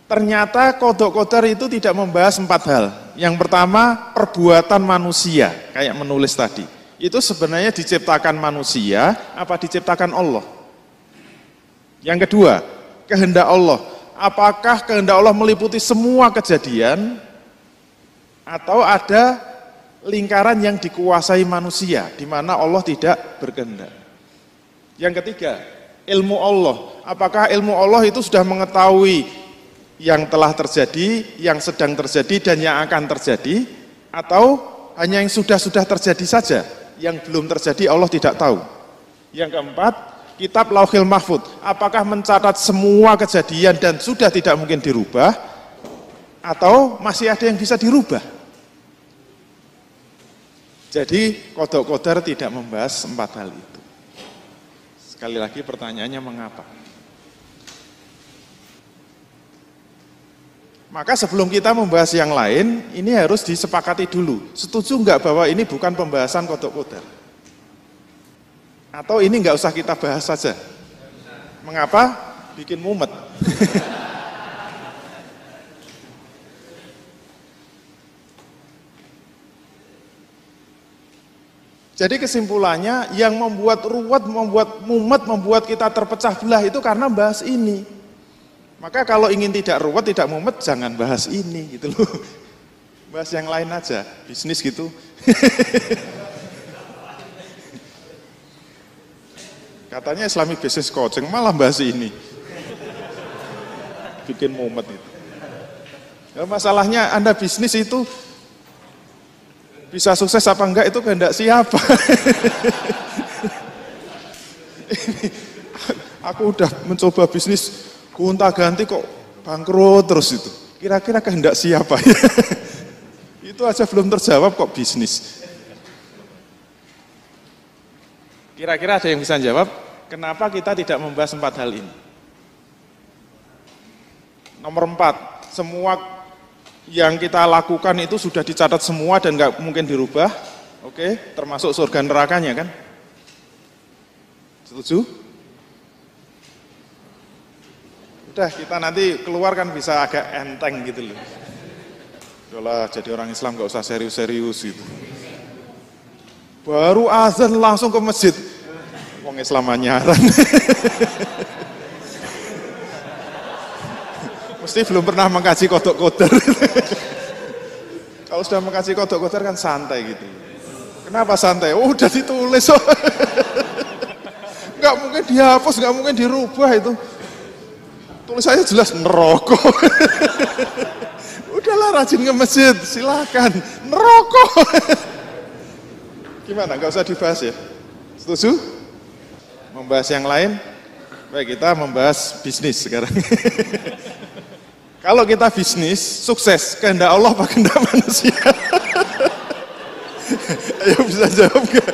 Ternyata qadha qadar itu tidak membahas 4 hal. Yang pertama, perbuatan manusia, kayak menulis tadi. Itu sebenarnya diciptakan manusia, apa diciptakan Allah? Yang kedua, kehendak Allah. Apakah kehendak Allah meliputi semua kejadian, atau ada lingkaran yang dikuasai manusia, di mana Allah tidak berkehendak? Yang ketiga, ilmu Allah. Apakah ilmu Allah itu sudah mengetahui yang telah terjadi, yang sedang terjadi, dan yang akan terjadi, atau hanya yang sudah-sudah terjadi saja, yang belum terjadi Allah tidak tahu? Yang keempat, kitab Lauhil Mahfud. Apakah mencatat semua kejadian dan sudah tidak mungkin dirubah, atau masih ada yang bisa dirubah? Jadi qadha qadar tidak membahas 4 hal itu. Sekali lagi pertanyaannya mengapa? Maka sebelum kita membahas yang lain, ini harus disepakati dulu. Setuju enggak bahwa ini bukan pembahasan qadha qadar? Atau ini enggak usah kita bahas saja? Mengapa? Bikin mumet. Jadi kesimpulannya, yang membuat ruwet, membuat mumet, membuat kita terpecah belah itu karena bahas ini. Maka kalau ingin tidak ruwet, tidak mumet, jangan bahas ini gitu loh. Bahas yang lain aja, bisnis gitu. Katanya Islamic Business Coaching, malah bahas ini. Bikin mumet itu. Ya, masalahnya Anda bisnis itu bisa sukses apa enggak itu kehendak siapa? Aku udah mencoba bisnis gonta-ganti kok bangkrut terus itu. Kira-kira kehendak siapa? Itu aja belum terjawab kok bisnis. Kira-kira ada yang bisa jawab? Kenapa kita tidak membahas 4 hal ini? Nomor 4, semua yang kita lakukan itu sudah dicatat semua dan nggak mungkin dirubah. Oke, termasuk surga nerakanya kan? Setuju? Udah, kita nanti keluar kan bisa agak enteng gitu loh. Udahlah, jadi orang Islam nggak usah serius-serius gitu. Baru azan langsung ke masjid. Wong Islam anyaran. Mesti belum pernah mengkaji qadha qadar. Kalau sudah mengkaji qadha qadar kan santai gitu. Kenapa santai? Oh, udah ditulis. Nggak mungkin dihapus, nggak mungkin dirubah itu. Tulisannya jelas neraka. Udahlah, rajin ke masjid, silakan. Neraka. Gimana? Nggak usah dibahas ya? Setuju? Membahas yang lain? Baik, kita membahas bisnis sekarang. Kalau kita bisnis, sukses, kehendak Allah apa kehendak manusia? Ayo bisa jawab nggak?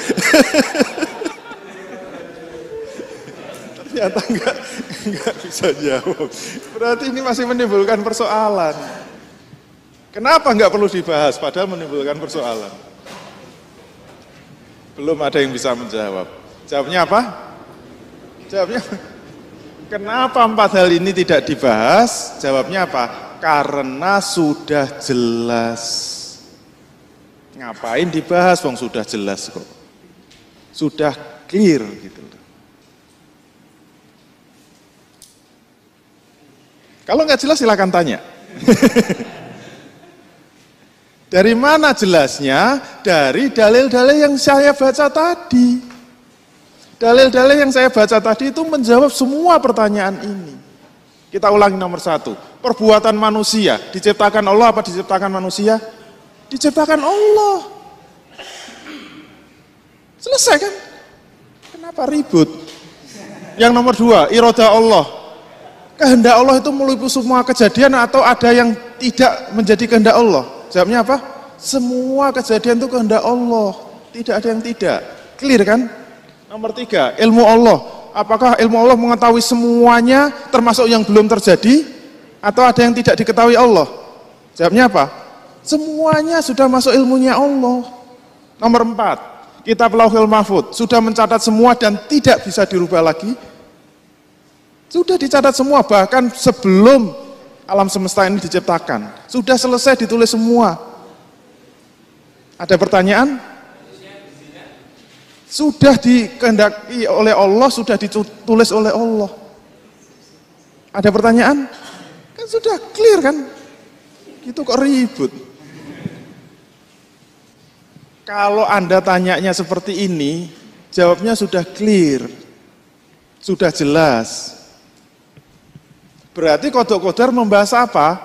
Ternyata enggak bisa jawab. Berarti ini masih menimbulkan persoalan. Kenapa enggak perlu dibahas padahal menimbulkan persoalan? Belum ada yang bisa menjawab. Jawabnya apa? Jawabnya, kenapa 4 hal ini tidak dibahas? Jawabnya apa? Karena sudah jelas. Ngapain dibahas? Wong sudah jelas kok. Sudah clear gitu. Kalau nggak jelas silakan tanya. Dari mana jelasnya? Dari dalil-dalil yang saya baca tadi. Dalil-dalil yang saya baca tadi itu menjawab semua pertanyaan ini. Kita ulangi nomor 1. Perbuatan manusia diciptakan Allah apa diciptakan manusia? Diciptakan Allah. Selesai kan? Kenapa ribut? Yang nomor 2, iradah Allah. Kehendak Allah itu meliputi semua kejadian atau ada yang tidak menjadi kehendak Allah? Jawabnya apa? Semua kejadian itu kehendak Allah, tidak ada yang tidak. Clear kan? Nomor 3, ilmu Allah. Apakah ilmu Allah mengetahui semuanya termasuk yang belum terjadi atau ada yang tidak diketahui Allah? Jawabnya apa? Semuanya sudah masuk ilmunya Allah. Nomor 4, kitab Lauhil Mahfud sudah mencatat semua dan tidak bisa dirubah lagi. Sudah dicatat semua, bahkan sebelum alam semesta ini diciptakan? Sudah selesai ditulis semua. Ada pertanyaan? Sudah dikehendaki oleh Allah, sudah ditulis oleh Allah. Ada pertanyaan? Kan sudah clear kan? Gitu kok ribut. Kalau Anda tanyanya seperti ini, jawabnya sudah clear. Sudah jelas. Berarti Qadha Qadar membahas apa?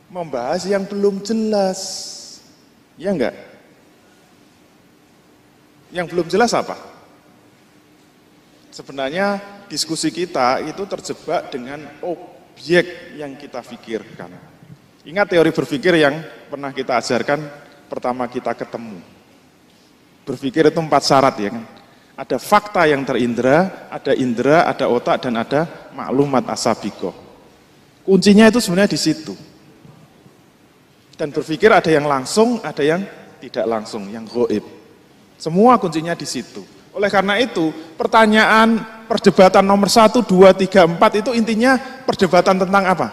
Membahas yang belum jelas. Ya enggak? Yang belum jelas apa? Sebenarnya diskusi kita itu terjebak dengan objek yang kita pikirkan. Ingat teori berpikir yang pernah kita ajarkan pertama kita ketemu. Berpikir itu 4 syarat ya kan. Ada fakta yang terindra, ada otak, dan ada maklumat asabikoh. Kuncinya itu sebenarnya di situ. Dan berpikir ada yang langsung, ada yang tidak langsung, yang gaib. Semua kuncinya di situ. Oleh karena itu, pertanyaan perdebatan nomor 1, 2, 3, 4 itu intinya perdebatan tentang apa?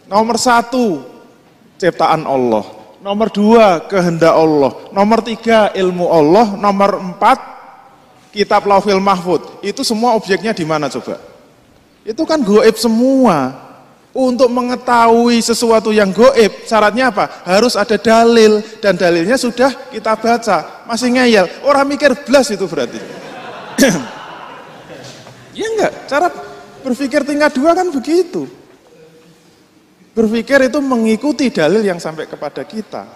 Nomor 1, ciptaan Allah. Nomor 2, kehendak Allah. Nomor 3, ilmu Allah. Nomor 4, kitab Lauhil Mahfud. Itu semua objeknya di mana coba? Itu kan gaib semua. Untuk mengetahui sesuatu yang gaib, syaratnya apa? Harus ada dalil, dan dalilnya sudah kita baca. Masih ngeyel, orang mikir blas itu berarti. Ya enggak, cara berpikir tingkat 2 kan begitu. Berpikir itu mengikuti dalil yang sampai kepada kita.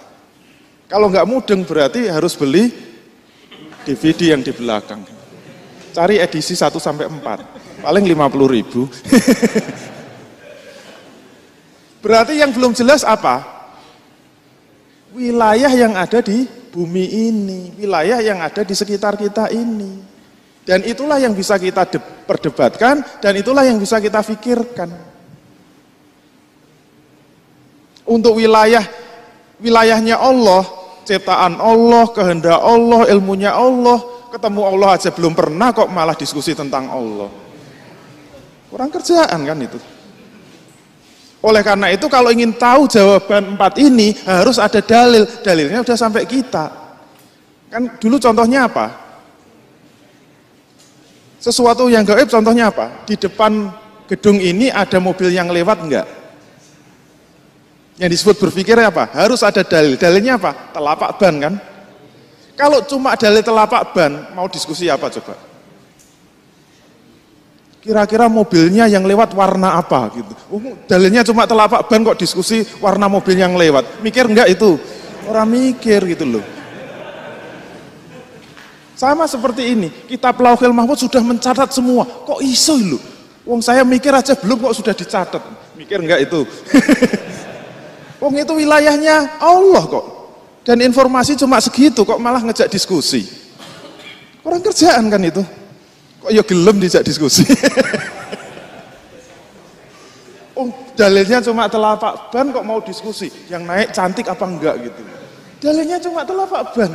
Kalau enggak mudeng berarti harus beli DVD yang di belakang. Cari edisi 1-4, paling 50.000. Berarti yang belum jelas apa? Wilayah yang ada di bumi ini, wilayah yang ada di sekitar kita ini. Dan itulah yang bisa kita perdebatkan, dan itulah yang bisa kita pikirkan. Untuk wilayahnya Allah, ciptaan Allah, kehendak Allah, ilmunya Allah, ketemu Allah aja belum pernah kok malah diskusi tentang Allah. Kurang kerjaan kan itu. Oleh karena itu kalau ingin tahu jawaban 4 ini harus ada dalil. Dalilnya udah sampai kita. Kan dulu contohnya apa? Sesuatu yang gaib contohnya apa? Di depan gedung ini ada mobil yang lewat enggak? Yang disebut berpikir apa? Harus ada dalil. Dalilnya apa? Telapak ban kan? Kalau cuma dalil telapak ban, mau diskusi apa coba? Kira-kira mobilnya yang lewat warna apa gitu. Dalilnya cuma telapak ban kok diskusi warna mobil yang lewat. Mikir enggak itu? Orang mikir gitu loh. Sama seperti ini, kitab Lauhil Mahfud sudah mencatat semua. Kok iso lho? Wong saya mikir aja belum kok sudah dicatat. Mikir enggak itu? Wong itu wilayahnya Allah kok. Dan informasi cuma segitu kok malah ngejak diskusi. Kurang kerjaan kan itu? Kok ya gelem dijak diskusi. Dalilnya cuma telapak ban kok mau diskusi. Yang naik cantik apa enggak gitu. Dalilnya cuma telapak ban.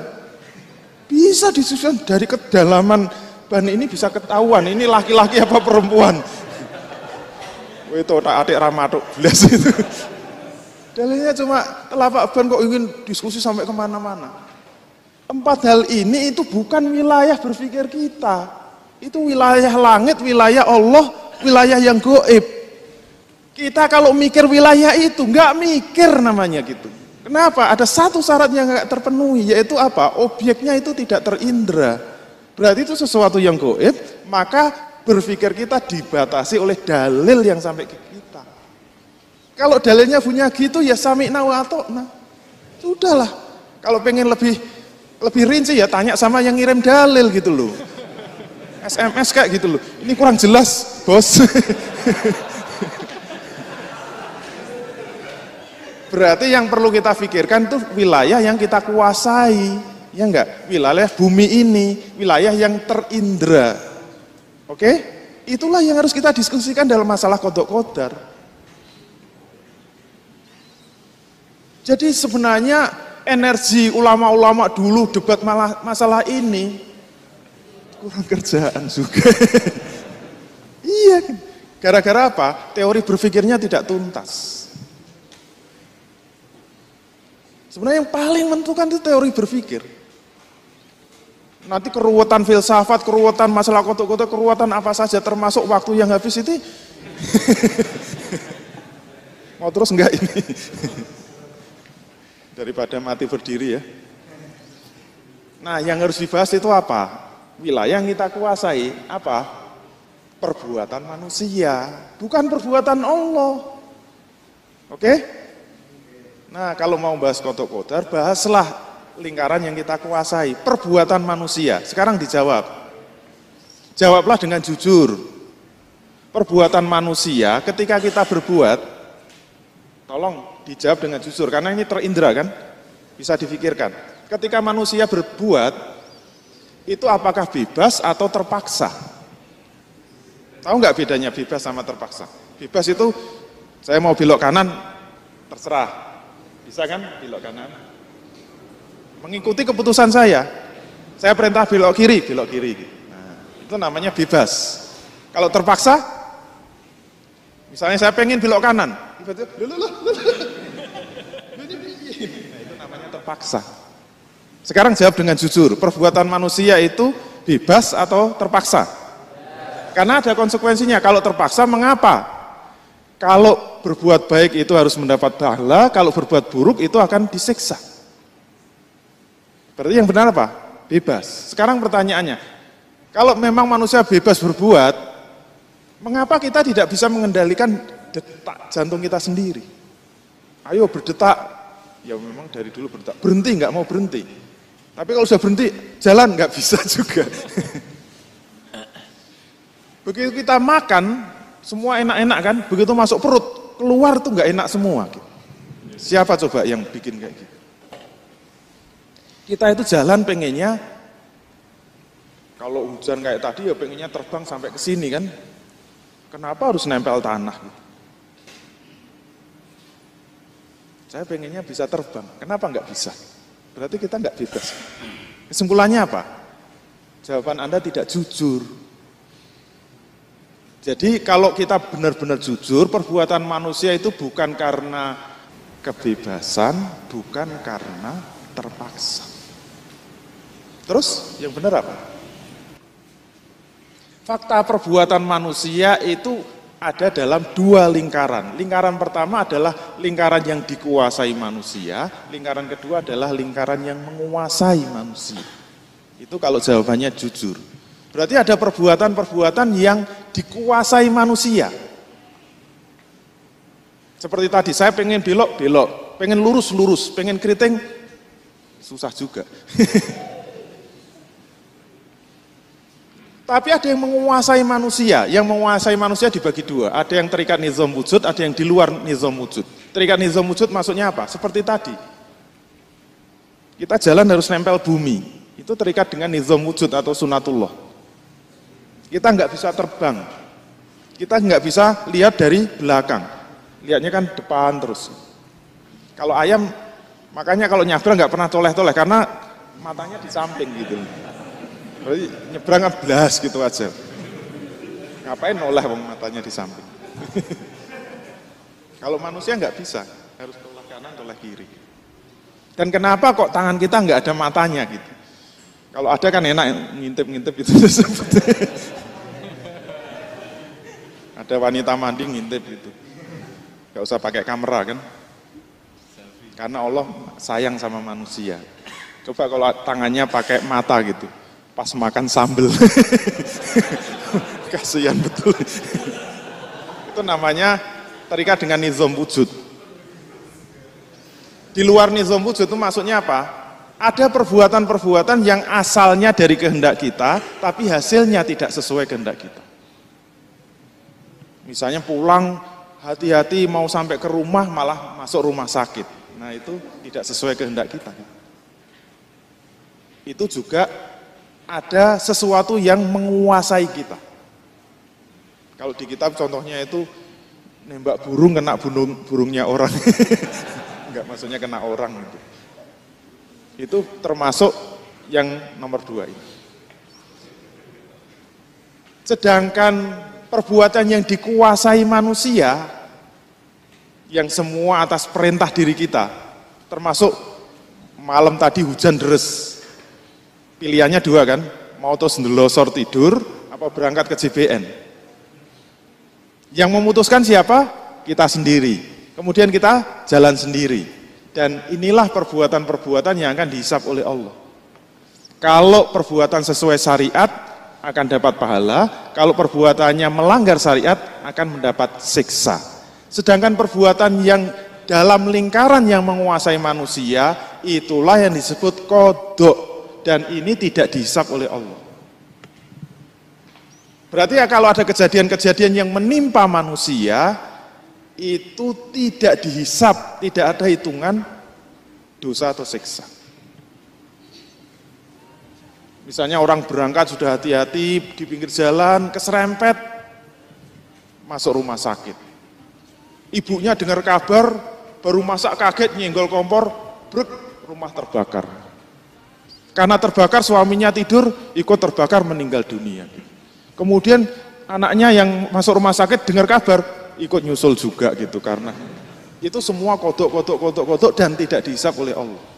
Bisa diskusikan dari kedalaman ban ini bisa ketahuan ini laki-laki apa perempuan. Itu tak adik ramatuk belas itu. Dalilnya cuma telapak ban kok ingin diskusi sampai kemana-mana. 4 hal ini itu bukan wilayah berpikir kita. Itu wilayah langit, wilayah Allah, wilayah yang gaib. Kita kalau mikir wilayah itu, nggak mikir namanya gitu. Kenapa? Ada satu syarat yang nggak terpenuhi, yaitu apa? Objeknya itu tidak terindra. Berarti itu sesuatu yang gaib, maka berpikir kita dibatasi oleh dalil yang sampai ke kita. Kalau dalilnya punya gitu, ya sami'na wa ata'na. Sudahlah. Kalau pengen lebih rinci ya tanya sama yang ngirim dalil gitu loh. SMS kayak gitu loh. Ini kurang jelas, bos. Berarti yang perlu kita pikirkan itu wilayah yang kita kuasai. Ya enggak? Wilayah bumi ini, wilayah yang terindra. Oke? Itulah yang harus kita diskusikan dalam masalah Qadha Qadar. Jadi sebenarnya energi ulama-ulama dulu debat masalah ini kurang kerjaan juga. Iya, Gara-gara apa? Teori berpikirnya tidak tuntas. Sebenarnya yang paling menentukan itu teori berpikir. Nanti keruwetan filsafat, keruwetan masalah kotak-kotak, keruwetan apa saja termasuk waktu yang habis itu. Mau terus enggak ini? Daripada mati berdiri ya. Nah, yang harus dibahas itu apa? Wilayah yang kita kuasai, apa? Perbuatan manusia, bukan perbuatan Allah. Oke? Nah, kalau mau bahas kodok kodar, bahaslah lingkaran yang kita kuasai, perbuatan manusia. Sekarang dijawab. Jawablah dengan jujur. Perbuatan manusia ketika kita berbuat, tolong dijawab dengan jujur, karena ini terindra kan, bisa difikirkan. Ketika manusia berbuat, itu apakah bebas atau terpaksa? Tahu nggak bedanya bebas sama terpaksa? Bebas itu, saya mau belok kanan, terserah. Bisa kan belok kanan? Mengikuti keputusan saya perintah belok kiri. Nah, itu namanya bebas. Kalau terpaksa, misalnya saya pengen belok kanan, nah itu namanya terpaksa. Sekarang jawab dengan jujur, perbuatan manusia itu bebas atau terpaksa? Karena ada konsekuensinya, kalau terpaksa mengapa? Kalau berbuat baik itu harus mendapat pahala, kalau berbuat buruk itu akan disiksa. Berarti yang benar apa? Bebas. Sekarang pertanyaannya, kalau memang manusia bebas berbuat, mengapa kita tidak bisa mengendalikan detak jantung kita sendiri? Ayo berdetak, ya memang dari dulu berdetak, berhenti nggak mau berhenti. Tapi kalau sudah berhenti, jalan nggak bisa juga. Begitu kita makan, semua enak-enak kan, begitu masuk perut, keluar tuh nggak enak semua. Siapa coba yang bikin kayak gitu? Kita itu jalan pengennya, kalau hujan kayak tadi ya pengennya terbang sampai ke sini kan. Kenapa harus nempel tanah? Saya pengennya bisa terbang, kenapa nggak bisa? Berarti kita nggak bebas. Kesimpulannya apa? Jawaban Anda tidak jujur. Jadi kalau kita benar-benar jujur, perbuatan manusia itu bukan karena kebebasan, bukan karena terpaksa. Terus yang benar apa? Fakta perbuatan manusia itu ada dalam dua lingkaran. Lingkaran pertama adalah lingkaran yang dikuasai manusia, lingkaran kedua adalah lingkaran yang menguasai manusia. Itu kalau jawabannya jujur. Berarti ada perbuatan-perbuatan yang dikuasai manusia. Seperti tadi, saya pengen belok, pengen lurus, pengen keriting, susah juga. Tapi ada yang menguasai manusia. Yang menguasai manusia dibagi dua. Ada yang terikat nizam wujud, ada yang di luar nizam wujud. Terikat nizam wujud maksudnya apa? Seperti tadi. Kita jalan harus nempel bumi. Itu terikat dengan nizam wujud atau sunatullah. Kita nggak bisa terbang. Kita nggak bisa lihat dari belakang. Lihatnya kan depan terus. Kalau ayam, makanya kalau nyabrang nggak pernah toleh-toleh, karena matanya di samping gitu. Berarti nyebrang blas gitu aja. Ngapain noleh wong matanya di samping. Kalau manusia nggak bisa, harus toleh kanan, toleh kiri. Dan kenapa kok tangan kita nggak ada matanya gitu? Kalau ada kan enak ngintip-ngintip itu. Ada wanita mandi ngintip gitu. Gak usah pakai kamera kan. Karena Allah sayang sama manusia. Coba kalau tangannya pakai mata gitu. Pas makan sambel. Kasihan betul. Itu namanya terikat dengan nizam wujud. Di luar nizam wujud itu maksudnya apa? Ada perbuatan-perbuatan yang asalnya dari kehendak kita, tapi hasilnya tidak sesuai kehendak kita. Misalnya pulang, hati-hati mau sampai ke rumah, malah masuk rumah sakit. Nah itu tidak sesuai kehendak kita. Itu juga ada sesuatu yang menguasai kita. Kalau di kitab contohnya itu, nembak burung kena burungnya orang. Enggak, maksudnya kena orang gitu. Itu termasuk yang nomor 2 ini. Sedangkan perbuatan yang dikuasai manusia, yang semua atas perintah diri kita, termasuk malam tadi hujan deres. Pilihannya dua kan, mau terus ndelosor tidur, apa berangkat ke JBN. Yang memutuskan siapa? Kita sendiri. Kemudian kita jalan sendiri. Dan inilah perbuatan-perbuatan yang akan dihisap oleh Allah. Kalau perbuatan sesuai syariat, akan dapat pahala, kalau perbuatannya melanggar syariat akan mendapat siksa. Sedangkan perbuatan yang dalam lingkaran yang menguasai manusia, itulah yang disebut kodok, dan ini tidak dihisap oleh Allah. Berarti ya kalau ada kejadian-kejadian yang menimpa manusia, itu tidak dihisap, tidak ada hitungan dosa atau siksa. Misalnya orang berangkat sudah hati-hati di pinggir jalan, keserempet, masuk rumah sakit. Ibunya dengar kabar, baru masak kaget nyenggol kompor, brek, rumah terbakar. Karena terbakar suaminya tidur, ikut terbakar meninggal dunia. Kemudian anaknya yang masuk rumah sakit dengar kabar, ikut nyusul juga gitu, karena itu semua kodok dan tidak dihisap oleh Allah.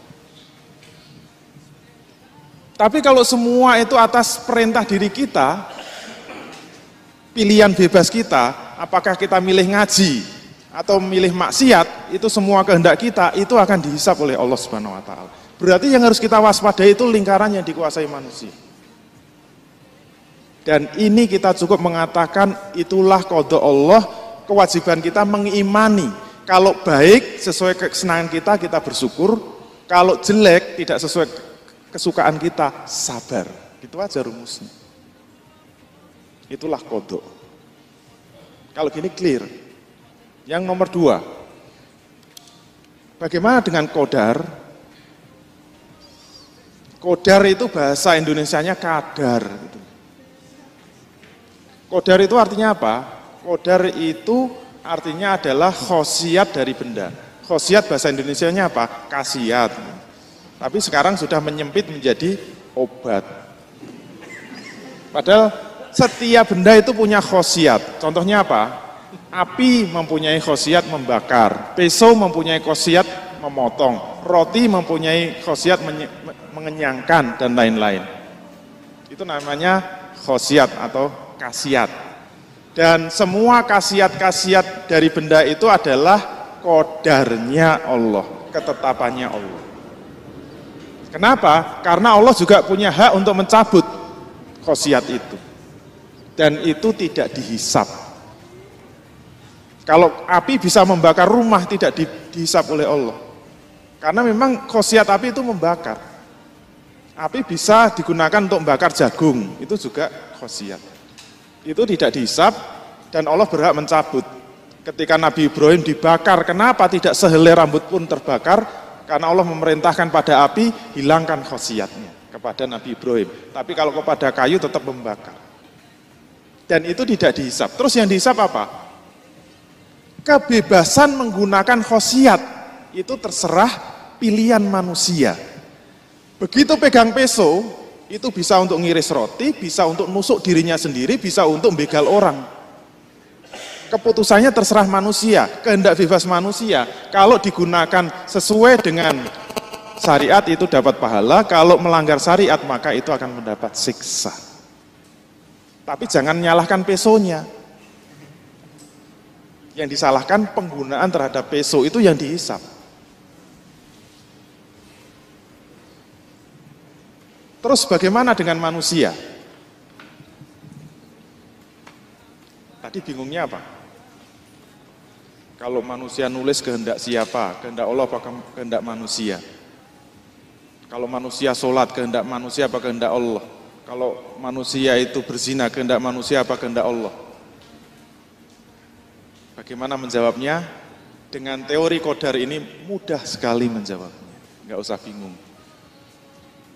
Tapi kalau semua itu atas perintah diri kita, pilihan bebas kita, apakah kita milih ngaji atau milih maksiat, itu semua kehendak kita, itu akan dihisap oleh Allah Subhanahu wa taala. Berarti yang harus kita waspadai itu lingkaran yang dikuasai manusia. Dan ini kita cukup mengatakan itulah qada Allah, kewajiban kita mengimani. Kalau baik sesuai kesenangan kita, kita bersyukur. Kalau jelek tidak sesuai kesukaan kita, sabar. Itu aja rumusnya. Itulah kodok. Kalau gini clear. Yang nomor 2, bagaimana dengan kodar? Kodar itu bahasa Indonesianya kadar. Kodar itu artinya apa? Kodar itu artinya adalah khosiat dari benda. Khosiat bahasa Indonesianya apa? Khasiat. Tapi sekarang sudah menyempit menjadi obat. Padahal setiap benda itu punya khosiat. Contohnya apa? Api mempunyai khosiat membakar. Pisau mempunyai khosiat memotong. Roti mempunyai khosiat mengenyangkan dan lain-lain. Itu namanya khosiat atau khasiat. Dan semua khasiat-khasiat dari benda itu adalah qadarnya Allah, ketetapannya Allah. Kenapa? Karena Allah juga punya hak untuk mencabut khosiat itu. Dan itu tidak dihisap. Kalau api bisa membakar rumah, tidak dihisap oleh Allah. Karena memang khosiat api itu membakar. Api bisa digunakan untuk membakar jagung, itu juga khosiat. Itu tidak dihisap dan Allah berhak mencabut. Ketika Nabi Ibrahim dibakar, kenapa tidak sehelai rambut pun terbakar? Karena Allah memerintahkan pada api, hilangkan khosiatnya kepada Nabi Ibrahim. Tapi kalau kepada kayu tetap membakar. Dan itu tidak dihisap. Terus yang dihisap apa? Kebebasan menggunakan khosiat. Itu terserah pilihan manusia. Begitu pegang pisau, itu bisa untuk ngiris roti, bisa untuk nusuk dirinya sendiri, bisa untuk begal orang. Keputusannya terserah manusia, kehendak bebas manusia. Kalau digunakan sesuai dengan syariat itu dapat pahala, kalau melanggar syariat maka itu akan mendapat siksa. Tapi jangan menyalahkan pesonya. Yang disalahkan penggunaan terhadap peso itu yang dihisap. Terus bagaimana dengan manusia? Tadi bingungnya apa? Kalau manusia nulis kehendak siapa? Kehendak Allah apa kehendak manusia? Kalau manusia sholat, kehendak manusia apa kehendak Allah? Kalau manusia itu berzina, kehendak manusia apa kehendak Allah? Bagaimana menjawabnya? Dengan teori qadar ini mudah sekali menjawabnya. Nggak usah bingung.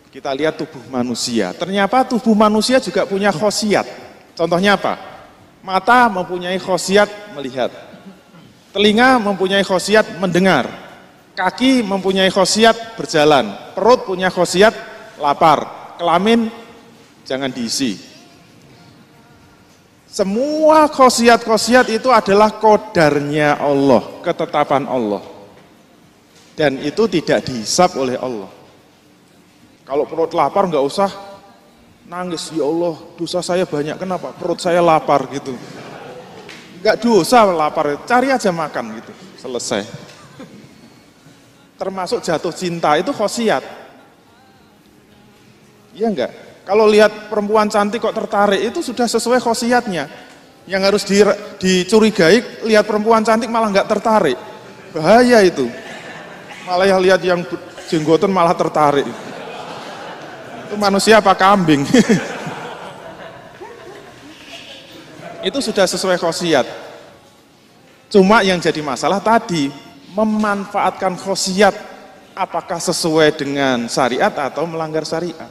Kita lihat tubuh manusia. Ternyata tubuh manusia juga punya khosiat. Contohnya apa? Mata mempunyai khosiat melihat. Telinga mempunyai khosiat mendengar. Kaki mempunyai khosiat berjalan. Perut punya khosiat lapar. Kelamin jangan diisi. Semua khosiat-khosiat itu adalah qadarnya Allah, ketetapan Allah. Dan itu tidak dihisab oleh Allah. Kalau perut lapar nggak usah nangis, ya Allah dosa saya banyak, kenapa? Perut saya lapar gitu. Nggak dosa lapar, cari aja makan gitu, selesai. Termasuk jatuh cinta itu khosiat. Iya enggak? Kalau lihat perempuan cantik kok tertarik, itu sudah sesuai khosiatnya. Yang harus dicurigai, lihat perempuan cantik malah nggak tertarik. Bahaya itu. Malah yang lihat yang jenggotan malah tertarik. Itu manusia apa kambing? Itu sudah sesuai khosiat. Cuma yang jadi masalah tadi, memanfaatkan khosiat apakah sesuai dengan syariat atau melanggar syariat.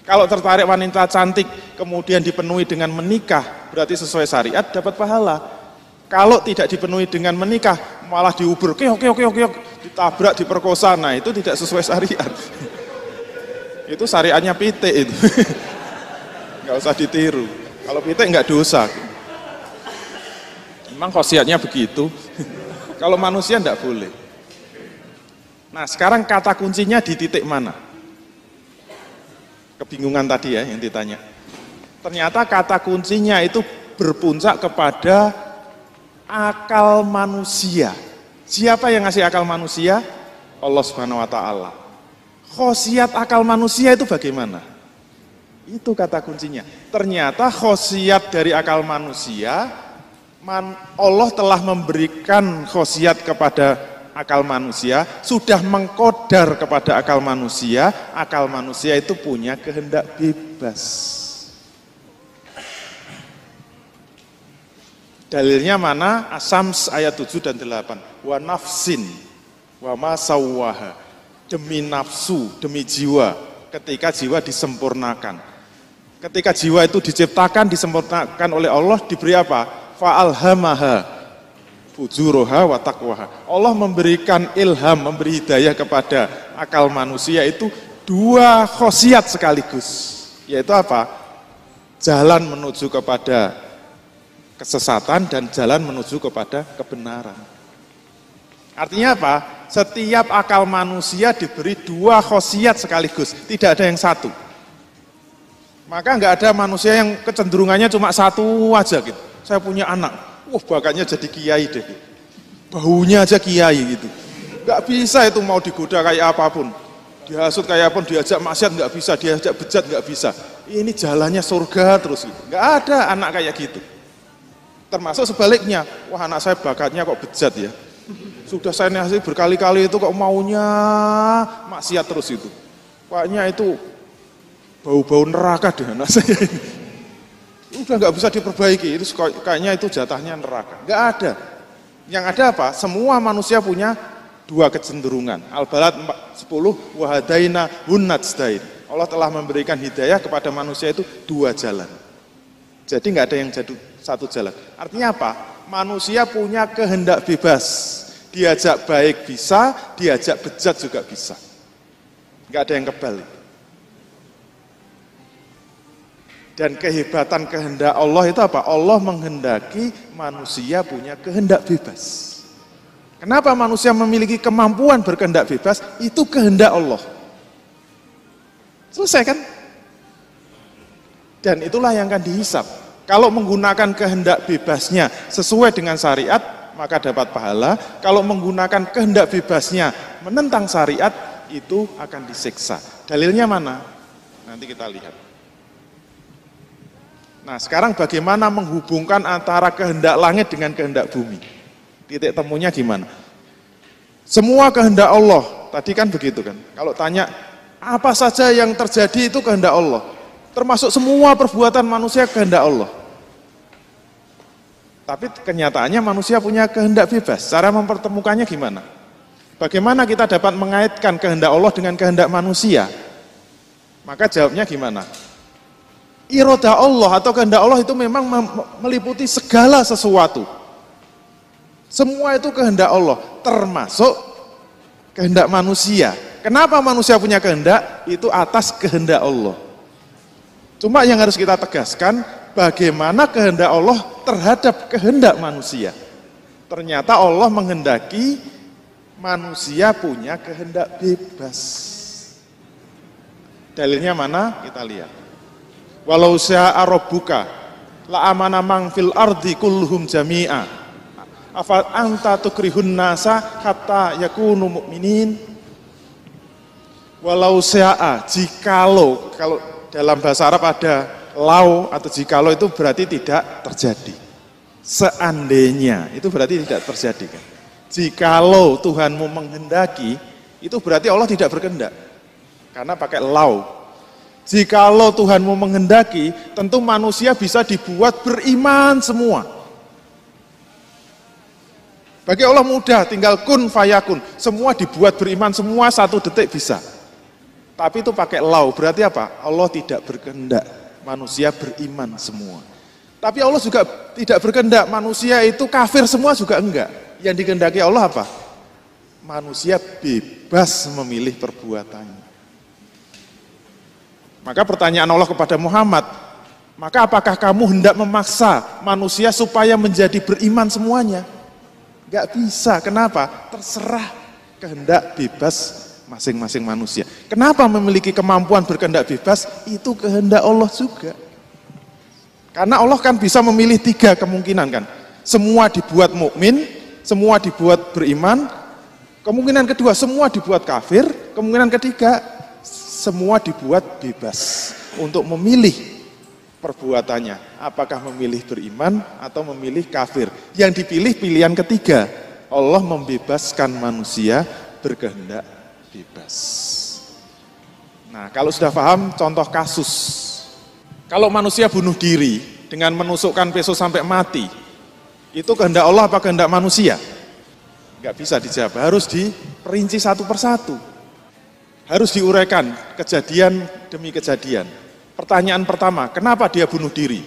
Kalau tertarik wanita cantik kemudian dipenuhi dengan menikah, berarti sesuai syariat, dapat pahala. Kalau tidak dipenuhi dengan menikah, malah diuber, keok, ditabrak, diperkosa, nah itu tidak sesuai syariat. Itu syariatnya pitik itu. Nggak usah ditiru. Kalau pitik nggak dosa. Memang khosiatnya begitu. Kalau manusia nggak boleh. Nah sekarang kata kuncinya di titik mana? Kebingungan tadi ya yang ditanya. Ternyata kata kuncinya itu berpuncak kepada akal manusia. Siapa yang ngasih akal manusia? Allah Subhanahu wa ta'ala. Khosiat akal manusia itu bagaimana? Itu kata kuncinya. Ternyata khosiat dari akal manusia, Allah telah memberikan khosiat kepada akal manusia, sudah mengkodar kepada akal manusia itu punya kehendak bebas. Dalilnya mana? As-Sams ayat 7 dan 8. Wa nafsin wa ma sawwaha. Demi nafsu, demi jiwa, ketika jiwa disempurnakan. Ketika jiwa itu diciptakan, disempurnakan oleh Allah, diberi apa? Fa'alhamaha fujuroha wa taqwaha. Allah memberikan ilham, memberi hidayah kepada akal manusia itu dua khosiat sekaligus. Yaitu apa? Jalan menuju kepada kesesatan dan jalan menuju kepada kebenaran. Artinya apa? Setiap akal manusia diberi dua khosiat sekaligus, tidak ada yang satu. Maka nggak ada manusia yang kecenderungannya cuma satu aja gitu. Saya punya anak, bakatnya jadi kiai deh. Baunya aja kiai gitu. Nggak bisa itu mau digoda kayak apapun. Dihasut kayak apapun, diajak maksiat nggak bisa, diajak bejat nggak bisa. Ini jalannya surga terus gitu. Nggak ada anak kayak gitu. Termasuk sebaliknya, wah anak saya bakatnya kok bejat ya. Sudah saya nasihat berkali-kali itu kok maunya maksiat terus itu. Kayaknya itu bau-bau neraka deh anak saya ini. Udah nggak bisa diperbaiki, itu kayaknya itu jatahnya neraka. Nggak ada. Yang ada apa? Semua manusia punya dua kecenderungan. Al-Balad 10, wahadaina hunnajdain. Allah telah memberikan hidayah kepada manusia itu dua jalan. Jadi nggak ada yang jadi satu jalan. Artinya apa? Manusia punya kehendak bebas. Diajak baik bisa, diajak bejat juga bisa. Nggak ada yang kebalik. Dan kehebatan kehendak Allah itu apa? Allah menghendaki manusia punya kehendak bebas. Kenapa manusia memiliki kemampuan berkehendak bebas? Itu kehendak Allah. Selesai kan? Dan itulah yang akan dihisab. Kalau menggunakan kehendak bebasnya sesuai dengan syariat, maka dapat pahala. Kalau menggunakan kehendak bebasnya menentang syariat, itu akan disiksa. Dalilnya mana? Nanti kita lihat. Nah, sekarang bagaimana menghubungkan antara kehendak langit dengan kehendak bumi? Titik temunya gimana? Semua kehendak Allah, tadi kan begitu kan. Kalau tanya, apa saja yang terjadi itu kehendak Allah. Termasuk semua perbuatan manusia kehendak Allah. Tapi kenyataannya manusia punya kehendak bebas. Cara mempertemukannya gimana? Bagaimana kita dapat mengaitkan kehendak Allah dengan kehendak manusia? Maka jawabnya gimana? Iroda Allah atau kehendak Allah itu memang meliputi segala sesuatu. Semua itu kehendak Allah, termasuk kehendak manusia. Kenapa manusia punya kehendak? Itu atas kehendak Allah. Cuma yang harus kita tegaskan, bagaimana kehendak Allah terhadap kehendak manusia. Ternyata Allah menghendaki manusia punya kehendak bebas. Dalilnya mana? Kita lihat. Walau syaa rabbuka la amana man fil ardi kulluhum jami'a. Afa anta tukrihun nasa hatta yakunu mu'minin. Walau syaa, jikalau, kalau dalam bahasa Arab ada lau atau jikalau itu berarti tidak terjadi. Seandainya itu berarti tidak terjadi kan. Jikalau Tuhanmu menghendaki, itu berarti Allah tidak berkehendak. Karena pakai lau. Jikalau Tuhanmu menghendaki, tentu manusia bisa dibuat beriman semua. Bagi Allah mudah, tinggal kun fayakun. Semua dibuat beriman, semua 1 detik bisa. Tapi itu pakai lau, berarti apa? Allah tidak berkehendak, manusia beriman semua. Tapi Allah juga tidak berkehendak, manusia itu kafir semua juga enggak. Yang dikehendaki Allah apa? Manusia bebas memilih perbuatannya. Maka pertanyaan Allah kepada Muhammad, maka apakah kamu hendak memaksa manusia supaya menjadi beriman semuanya? Enggak bisa, kenapa? Terserah kehendak bebas masing-masing manusia. Kenapa memiliki kemampuan berkehendak bebas? Itu kehendak Allah juga. Karena Allah kan bisa memilih 3 kemungkinan kan. Semua dibuat mukmin, semua dibuat beriman. Kemungkinan kedua, semua dibuat kafir. Kemungkinan ketiga, semua dibuat bebas untuk memilih perbuatannya. Apakah memilih beriman atau memilih kafir. Yang dipilih pilihan ketiga. Allah membebaskan manusia berkehendak bebas. Nah, kalau sudah paham contoh kasus. Kalau manusia bunuh diri dengan menusukkan pisau sampai mati, itu kehendak Allah apa kehendak manusia? Enggak bisa dijawab, harus diperinci satu persatu. Harus diuraikan kejadian demi kejadian. Pertanyaan pertama, kenapa dia bunuh diri?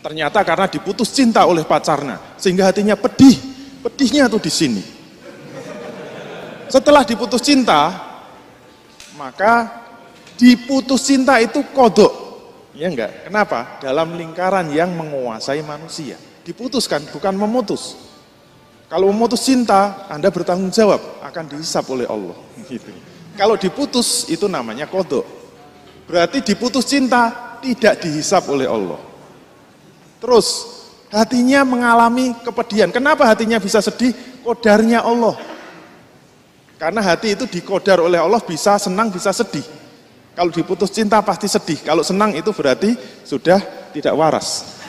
Ternyata karena diputus cinta oleh pacarnya, sehingga hatinya pedih. Pedihnya tuh di sini. Setelah diputus cinta, maka diputus cinta itu kodok. Ya enggak, kenapa? Dalam lingkaran yang menguasai manusia. Diputuskan, bukan memutus. Kalau memutus cinta, Anda bertanggung jawab, akan dihisap oleh Allah. Gitu. Kalau diputus, itu namanya kodok. Berarti diputus cinta, tidak dihisap oleh Allah. Terus, hatinya mengalami kepedihan. Kenapa hatinya bisa sedih? Kodarnya Allah. Karena hati itu dikodar oleh Allah, bisa senang, bisa sedih. Kalau diputus cinta pasti sedih, kalau senang itu berarti sudah tidak waras.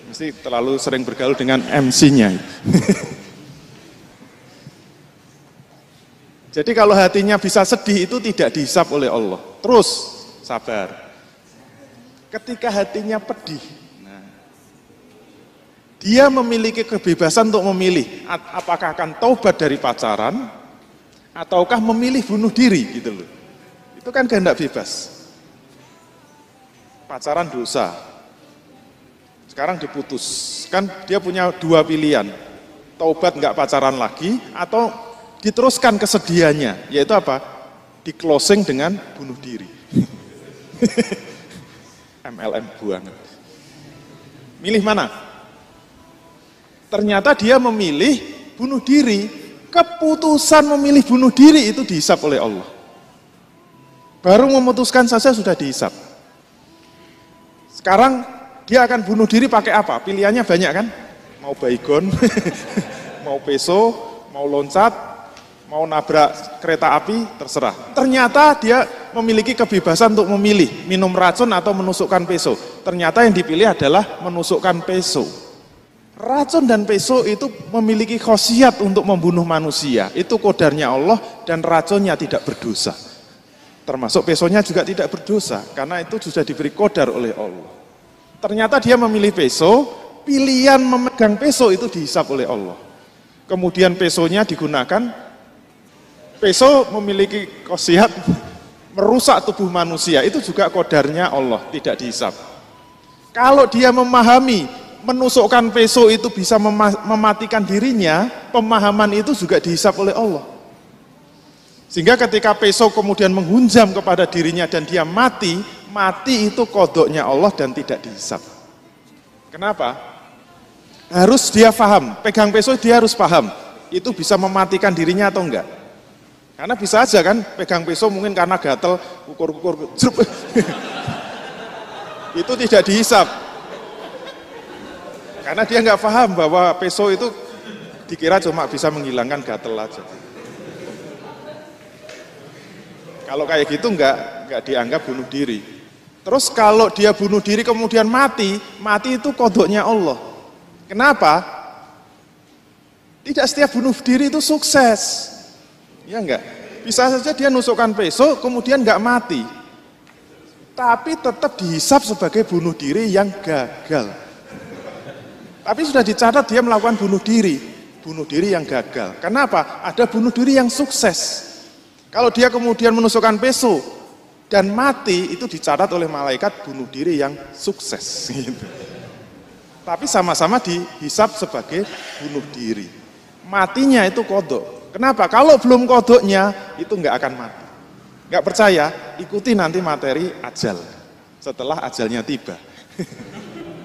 Mesti terlalu sering bergaul dengan MC-nya. Jadi kalau hatinya bisa sedih itu tidak dihisap oleh Allah. Terus sabar. Ketika hatinya pedih, dia memiliki kebebasan untuk memilih apakah akan taubat dari pacaran ataukah memilih bunuh diri gitu loh. Itu kan kehendak bebas. Pacaran dosa. Sekarang diputus. Kan dia punya 2 pilihan. Taubat enggak pacaran lagi atau diteruskan kesedihannya, yaitu apa? Di closing dengan bunuh diri. MLM banget. Milih mana? Ternyata dia memilih bunuh diri. Keputusan memilih bunuh diri itu dihisap oleh Allah. Baru memutuskan saja sudah dihisap. Sekarang dia akan bunuh diri pakai apa? Pilihannya banyak kan? Mau baygon, mau peso, mau loncat, mau nabrak kereta api, terserah. Ternyata dia memiliki kebebasan untuk memilih minum racun atau menusukkan peso. Ternyata yang dipilih adalah menusukkan peso. Racun dan peso itu memiliki khasiat untuk membunuh manusia. Itu kodarnya Allah dan racunnya tidak berdosa. Termasuk pesonya juga tidak berdosa karena itu sudah diberi kodar oleh Allah. Ternyata dia memilih peso, pilihan memegang peso itu dihisap oleh Allah. Kemudian pesonya digunakan, peso memiliki khasiat merusak tubuh manusia, itu juga kodarnya Allah, tidak dihisap. Kalau dia memahami menusukkan peso itu bisa mematikan dirinya, pemahaman itu juga dihisap oleh Allah. Sehingga ketika peso kemudian menghunjam kepada dirinya dan dia mati, mati itu kodoknya Allah dan tidak dihisab. Kenapa? Harus dia paham, pegang peso dia harus paham, itu bisa mematikan dirinya atau enggak. Karena bisa aja kan, pegang peso mungkin karena gatel, ukur-ukur, itu tidak dihisab. Karena dia nggak paham bahwa peso itu dikira cuma bisa menghilangkan gatel aja. Kalau kayak gitu nggak dianggap bunuh diri. Terus kalau dia bunuh diri kemudian mati itu kodoknya Allah. Kenapa? Tidak setiap bunuh diri itu sukses. Ya enggak? Bisa saja dia nusukkan peso kemudian nggak mati. Tapi tetap dihisab sebagai bunuh diri yang gagal. Tapi sudah dicatat dia melakukan bunuh diri yang gagal. Kenapa? Ada bunuh diri yang sukses. Kalau dia kemudian menusukkan peso dan mati, itu dicatat oleh malaikat bunuh diri yang sukses. Gitu. Tapi sama-sama dihisab sebagai bunuh diri. Matinya itu kodok. Kenapa? Kalau belum kodoknya, itu nggak akan mati. Nggak percaya? Ikuti nanti materi ajal. Setelah ajalnya tiba.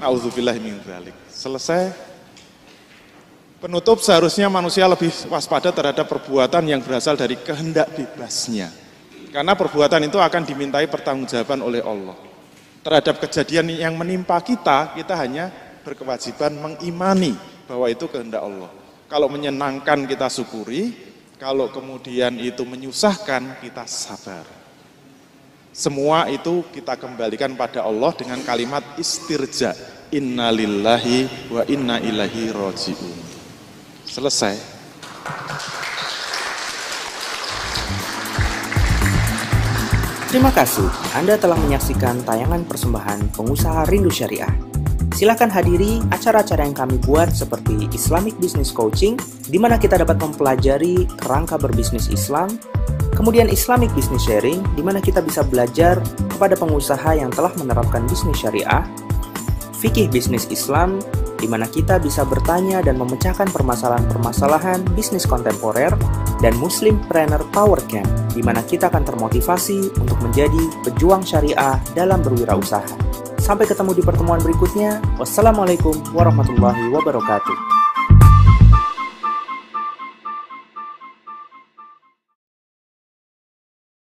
Nauzubillah min dzalik. Selesai. Penutup, seharusnya manusia lebih waspada terhadap perbuatan yang berasal dari kehendak bebasnya. Karena perbuatan itu akan dimintai pertanggungjawaban oleh Allah. Terhadap kejadian yang menimpa kita hanya berkewajiban mengimani bahwa itu kehendak Allah. Kalau menyenangkan kita syukuri, kalau kemudian itu menyusahkan kita sabar. Semua itu kita kembalikan pada Allah dengan kalimat istirja. Inna lillahi wa inna ilaihi raji'un. Selesai. Terima kasih Anda telah menyaksikan tayangan persembahan Pengusaha Rindu Syariah. Silakan hadiri acara-acara yang kami buat seperti Islamic Business Coaching, di mana kita dapat mempelajari kerangka berbisnis Islam, kemudian Islamic Business Sharing, di mana kita bisa belajar kepada pengusaha yang telah menerapkan bisnis syariah, Fikih Bisnis Islam, di mana kita bisa bertanya dan memecahkan permasalahan-permasalahan bisnis kontemporer, dan Muslimpreneur Power Camp, di mana kita akan termotivasi untuk menjadi pejuang syariah dalam berwirausaha. Sampai ketemu di pertemuan berikutnya. Wassalamualaikum warahmatullahi wabarakatuh.